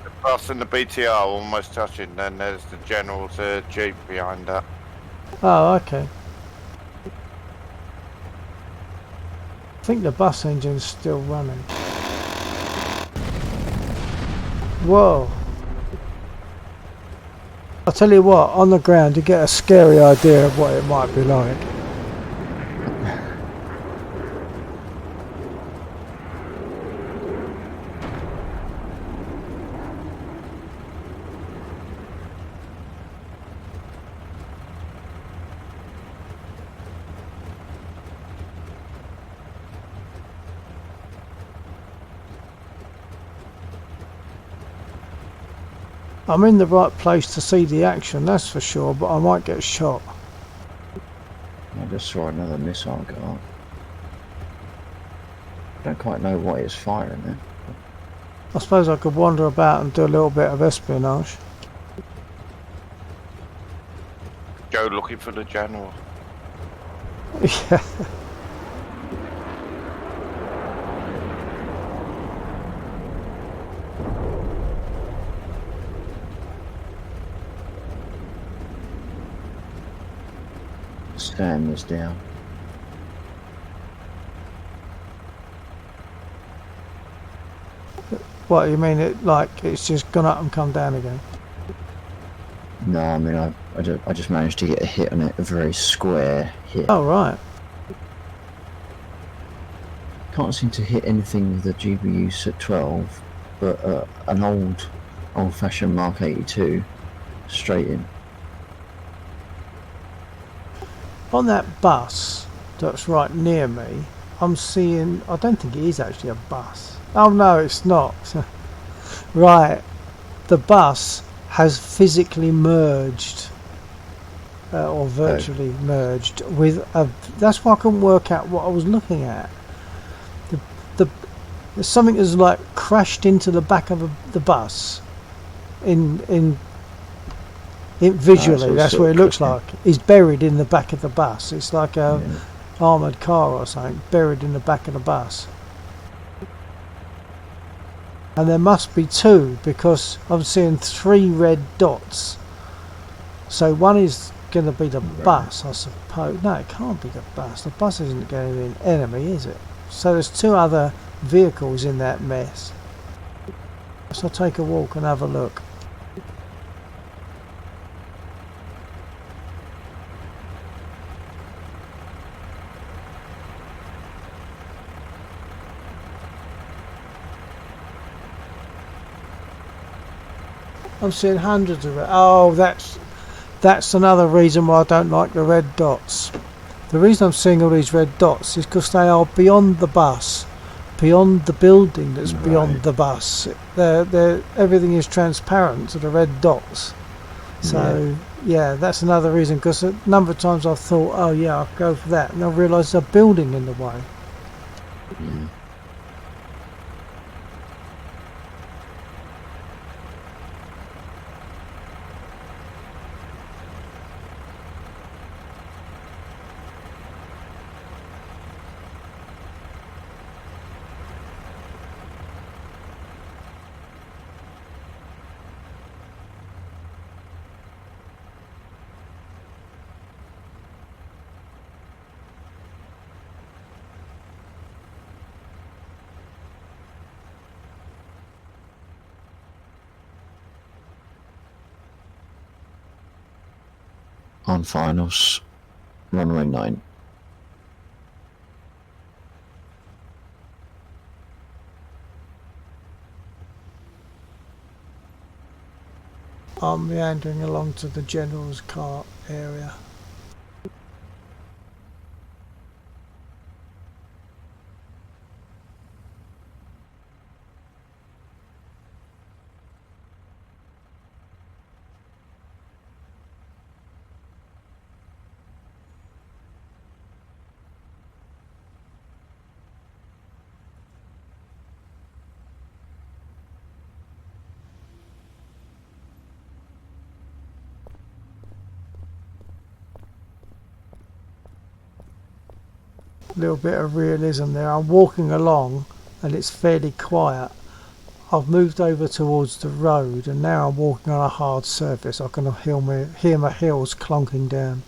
The bus and the BTR almost touching, then there's the general's Jeep behind that.
Oh, okay. I think the bus engine's still running. Whoa. I'll tell you what, on the ground you get a scary idea of what it might be like. I'm in the right place to see the action, that's for sure, but I might get shot.
I just saw another missile go up. Don't quite know what it's firing there.
I suppose I could wander about and do a little bit of espionage.
Go looking for the general.
Yeah.
Stan was down.
What, you mean it like it's just gone up and come down again?
No, I mean I just managed to get a hit on it, a very square hit.
Oh, right.
Can't can't seem to hit anything with the GBU at 12, but an old-fashioned Mark 82 straight in.
On that bus that's right near me, I'm seeing, I don't think it is actually a bus. Oh no, it's not. Right, the bus has physically merged, or virtually merged with a, that's why I couldn't work out what I was looking at. There's something that's like crashed into the back of the bus in visually, that's what it looks like. He's buried in the back of the bus. It's like a armoured car or something buried in the back of the bus. And there must be two, because I'm seeing 3 red dots. So one is going to be the bus, I suppose. No, it can't be the bus. The bus isn't going to be an enemy, is it? So there's 2 other vehicles in that mess. So I'll take a walk and have a look. I'm seeing hundreds of it. Oh, that's another reason why I don't like the red dots. The reason I'm seeing all these red dots is because they are beyond the bus, beyond the building that's beyond the bus. Everything is transparent to the red dots. So yeah, that's another reason, because a number of times I've thought, oh yeah, I'll go for that, and I realise there's a building in the way.
On finals, runway 9.
I'm meandering along to the general's car area. Little bit of realism there. I'm walking along and it's fairly quiet. I've moved over towards the road and now I'm walking on a hard surface. I can hear my heels clonking down.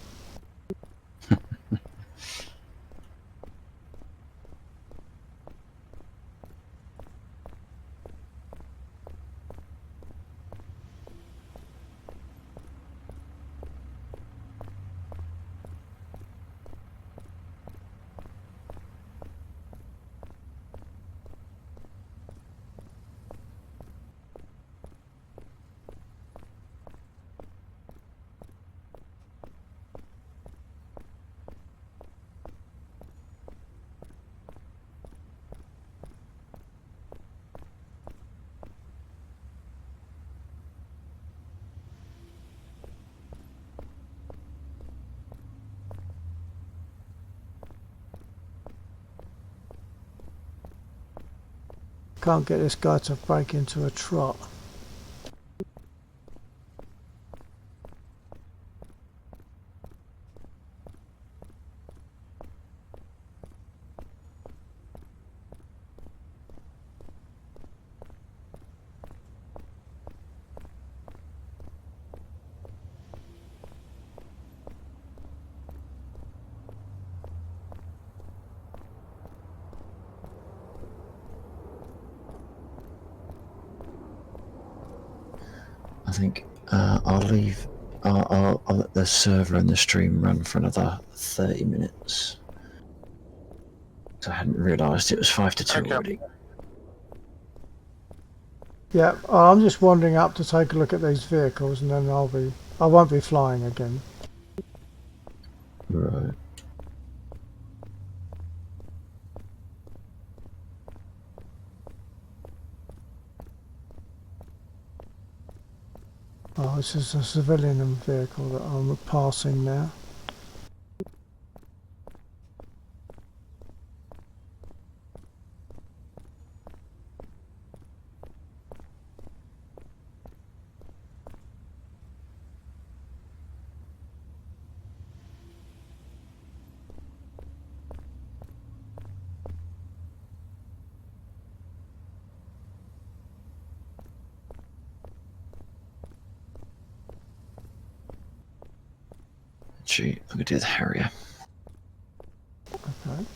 Can't get this guy to break into a trot.
I think I'll leave. I'll let the server and the stream run for another 30 minutes. So I hadn't realised it was 5 to 2
Okay.
already.
Yeah, I'm just wandering up to take a look at these vehicles, and then I won't be flying again.
Right.
Oh, this is a civilian vehicle that I'm passing now.
Gee, I could do the Harrier.
Okay.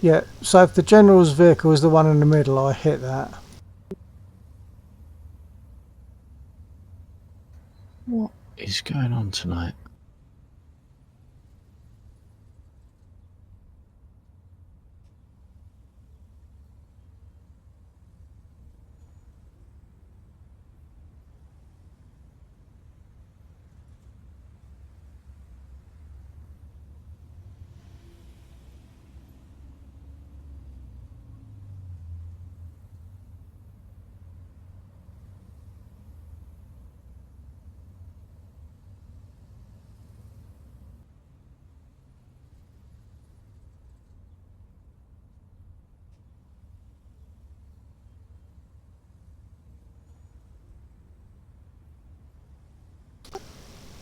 Yeah, so if the general's vehicle is the one in the middle, I hit that.
What is going on tonight?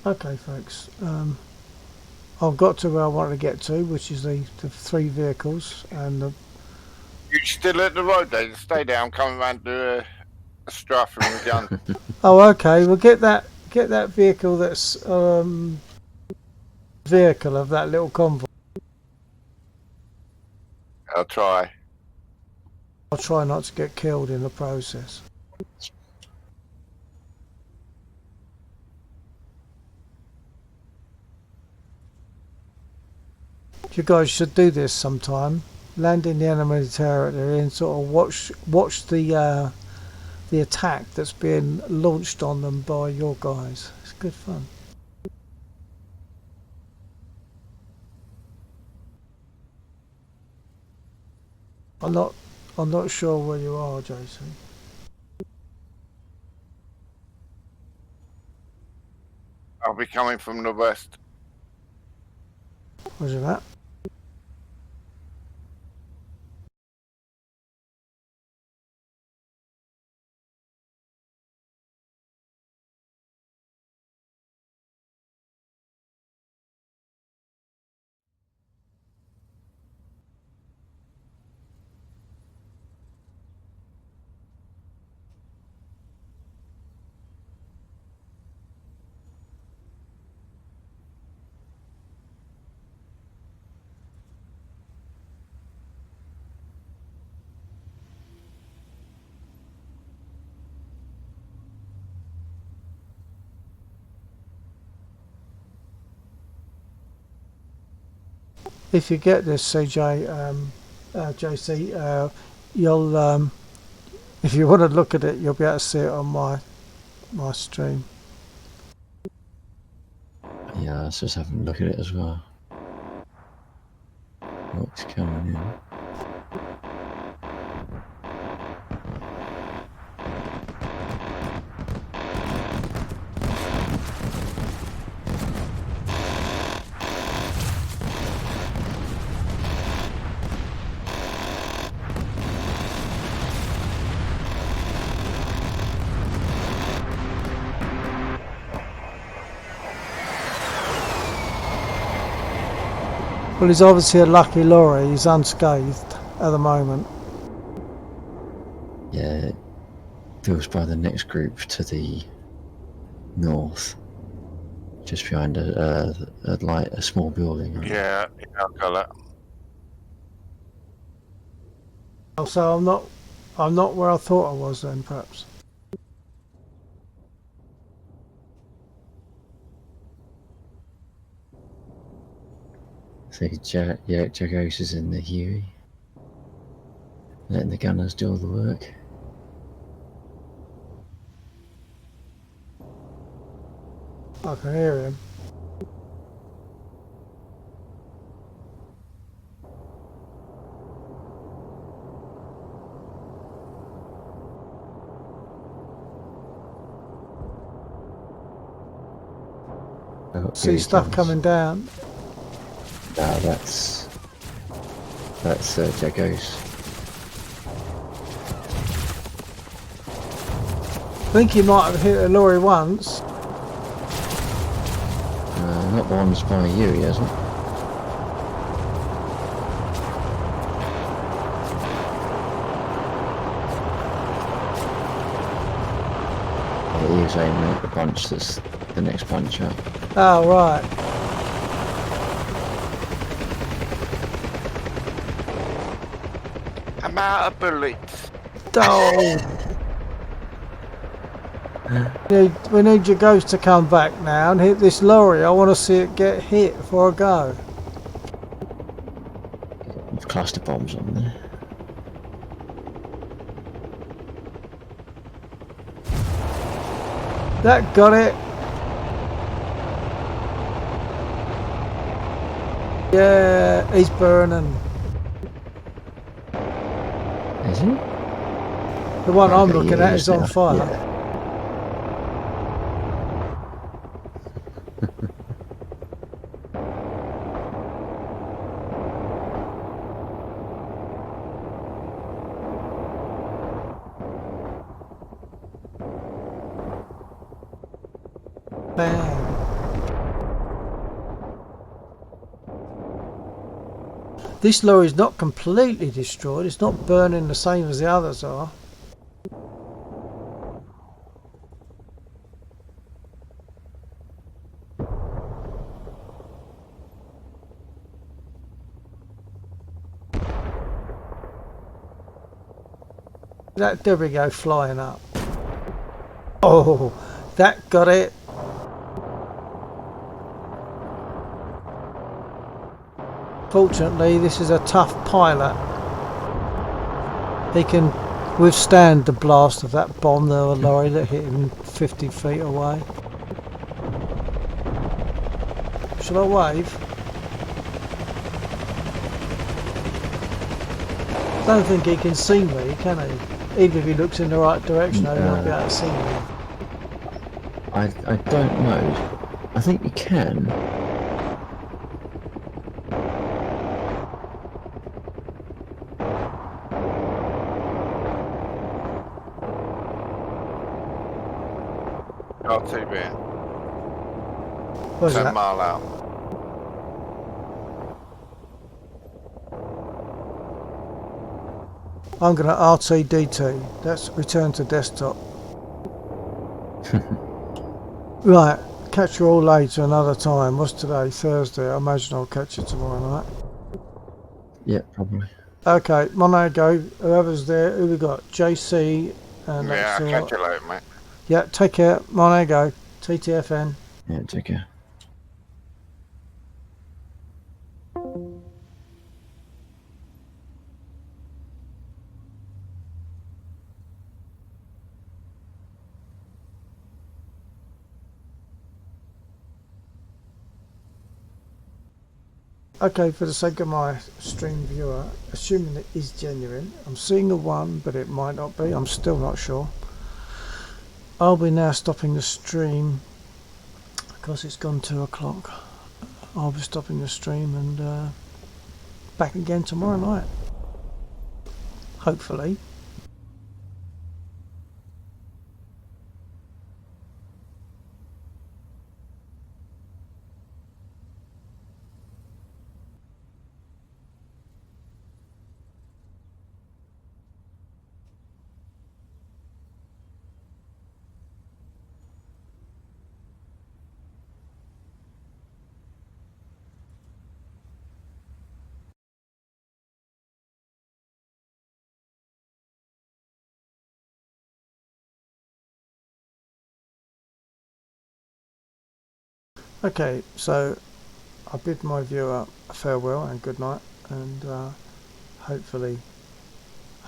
Okay, folks. I've got to where I wanted to get to, which is the 3 vehicles, and the
You still at the road then? Stay down, come around to a strafe and we're done.
oh, okay. We'll get that vehicle that's vehicle of that little convoy.
I'll try.
I'll try not to get killed in the process. You guys should do this sometime. Land in the enemy territory and sort of watch the attack that's being launched on them by your guys. It's good fun. I'm not sure where you are, Jason.
I'll be coming from the west.
Roger that. if you get this, CJ, JC, you'll if you want to look at it, you'll be able to see it on my stream.
Yeah, I was just having a look at it as well. What's coming in?
Well, he's obviously a lucky lorry. He's unscathed at the moment.
Yeah, it feels by the next group to the north, just behind a small building. Right?
Yeah, I got that.
So I'm not where I thought I was then, perhaps.
See, Jagos is in the Huey, letting the gunners do all the work.
I can hear him.
Oh,
See stuff coming down.
No, that's Jagos.
I think he might have hit a lorry once.
Not the ones by you, he hasn't. He was aiming at the bunch that's the next bunch up.
Oh, right.
I'm out of bullets.
Oh. We need your ghost to come back now and hit this lorry. I want to see it get hit before I go.
Cluster bombs on there.
That got it. Yeah, he's burning.
Is he?
The one I'm
Okay,
looking
yeah,
at is on
yeah,
fire.
yeah.
Bang. This lorry's not completely destroyed. It's not burning the same as the others are. There we go, flying up. Oh, that got it. Fortunately, this is a tough pilot. He can withstand the blast of that bomb, the lorry that hit him 50 feet away. Shall I wave? I don't think he can see me, can he? Even if he looks in the right direction, he won't be able to see me.
I don't know. I think you can.
RTB.
Where's
10
that?
mile out.
I'm going to RTDT. That's return to desktop. Right, catch you all later another time. What's today? Thursday. I imagine I'll catch you tomorrow night.
Yeah, probably.
Okay, Monago, whoever's there, who we got? JC and
Yeah,
that's
I'll
all
catch
right.
you later, mate.
Yeah, take care. Monago, TTFN.
Yeah, take care.
okay, for the sake of my stream viewer, assuming it is genuine, I'm seeing a 1, but it might not be. I'm still not sure. I'll be now stopping the stream because it's gone 2 o'clock. I'll be stopping the stream and back again tomorrow night. Hopefully. Okay, so I bid my viewer farewell and good night, and hopefully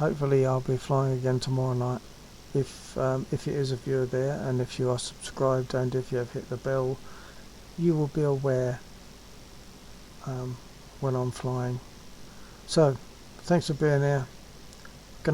I'll be flying again tomorrow night. If it is a viewer there, and if you are subscribed and if you have hit the bell, you will be aware when I'm flying. So thanks for being here.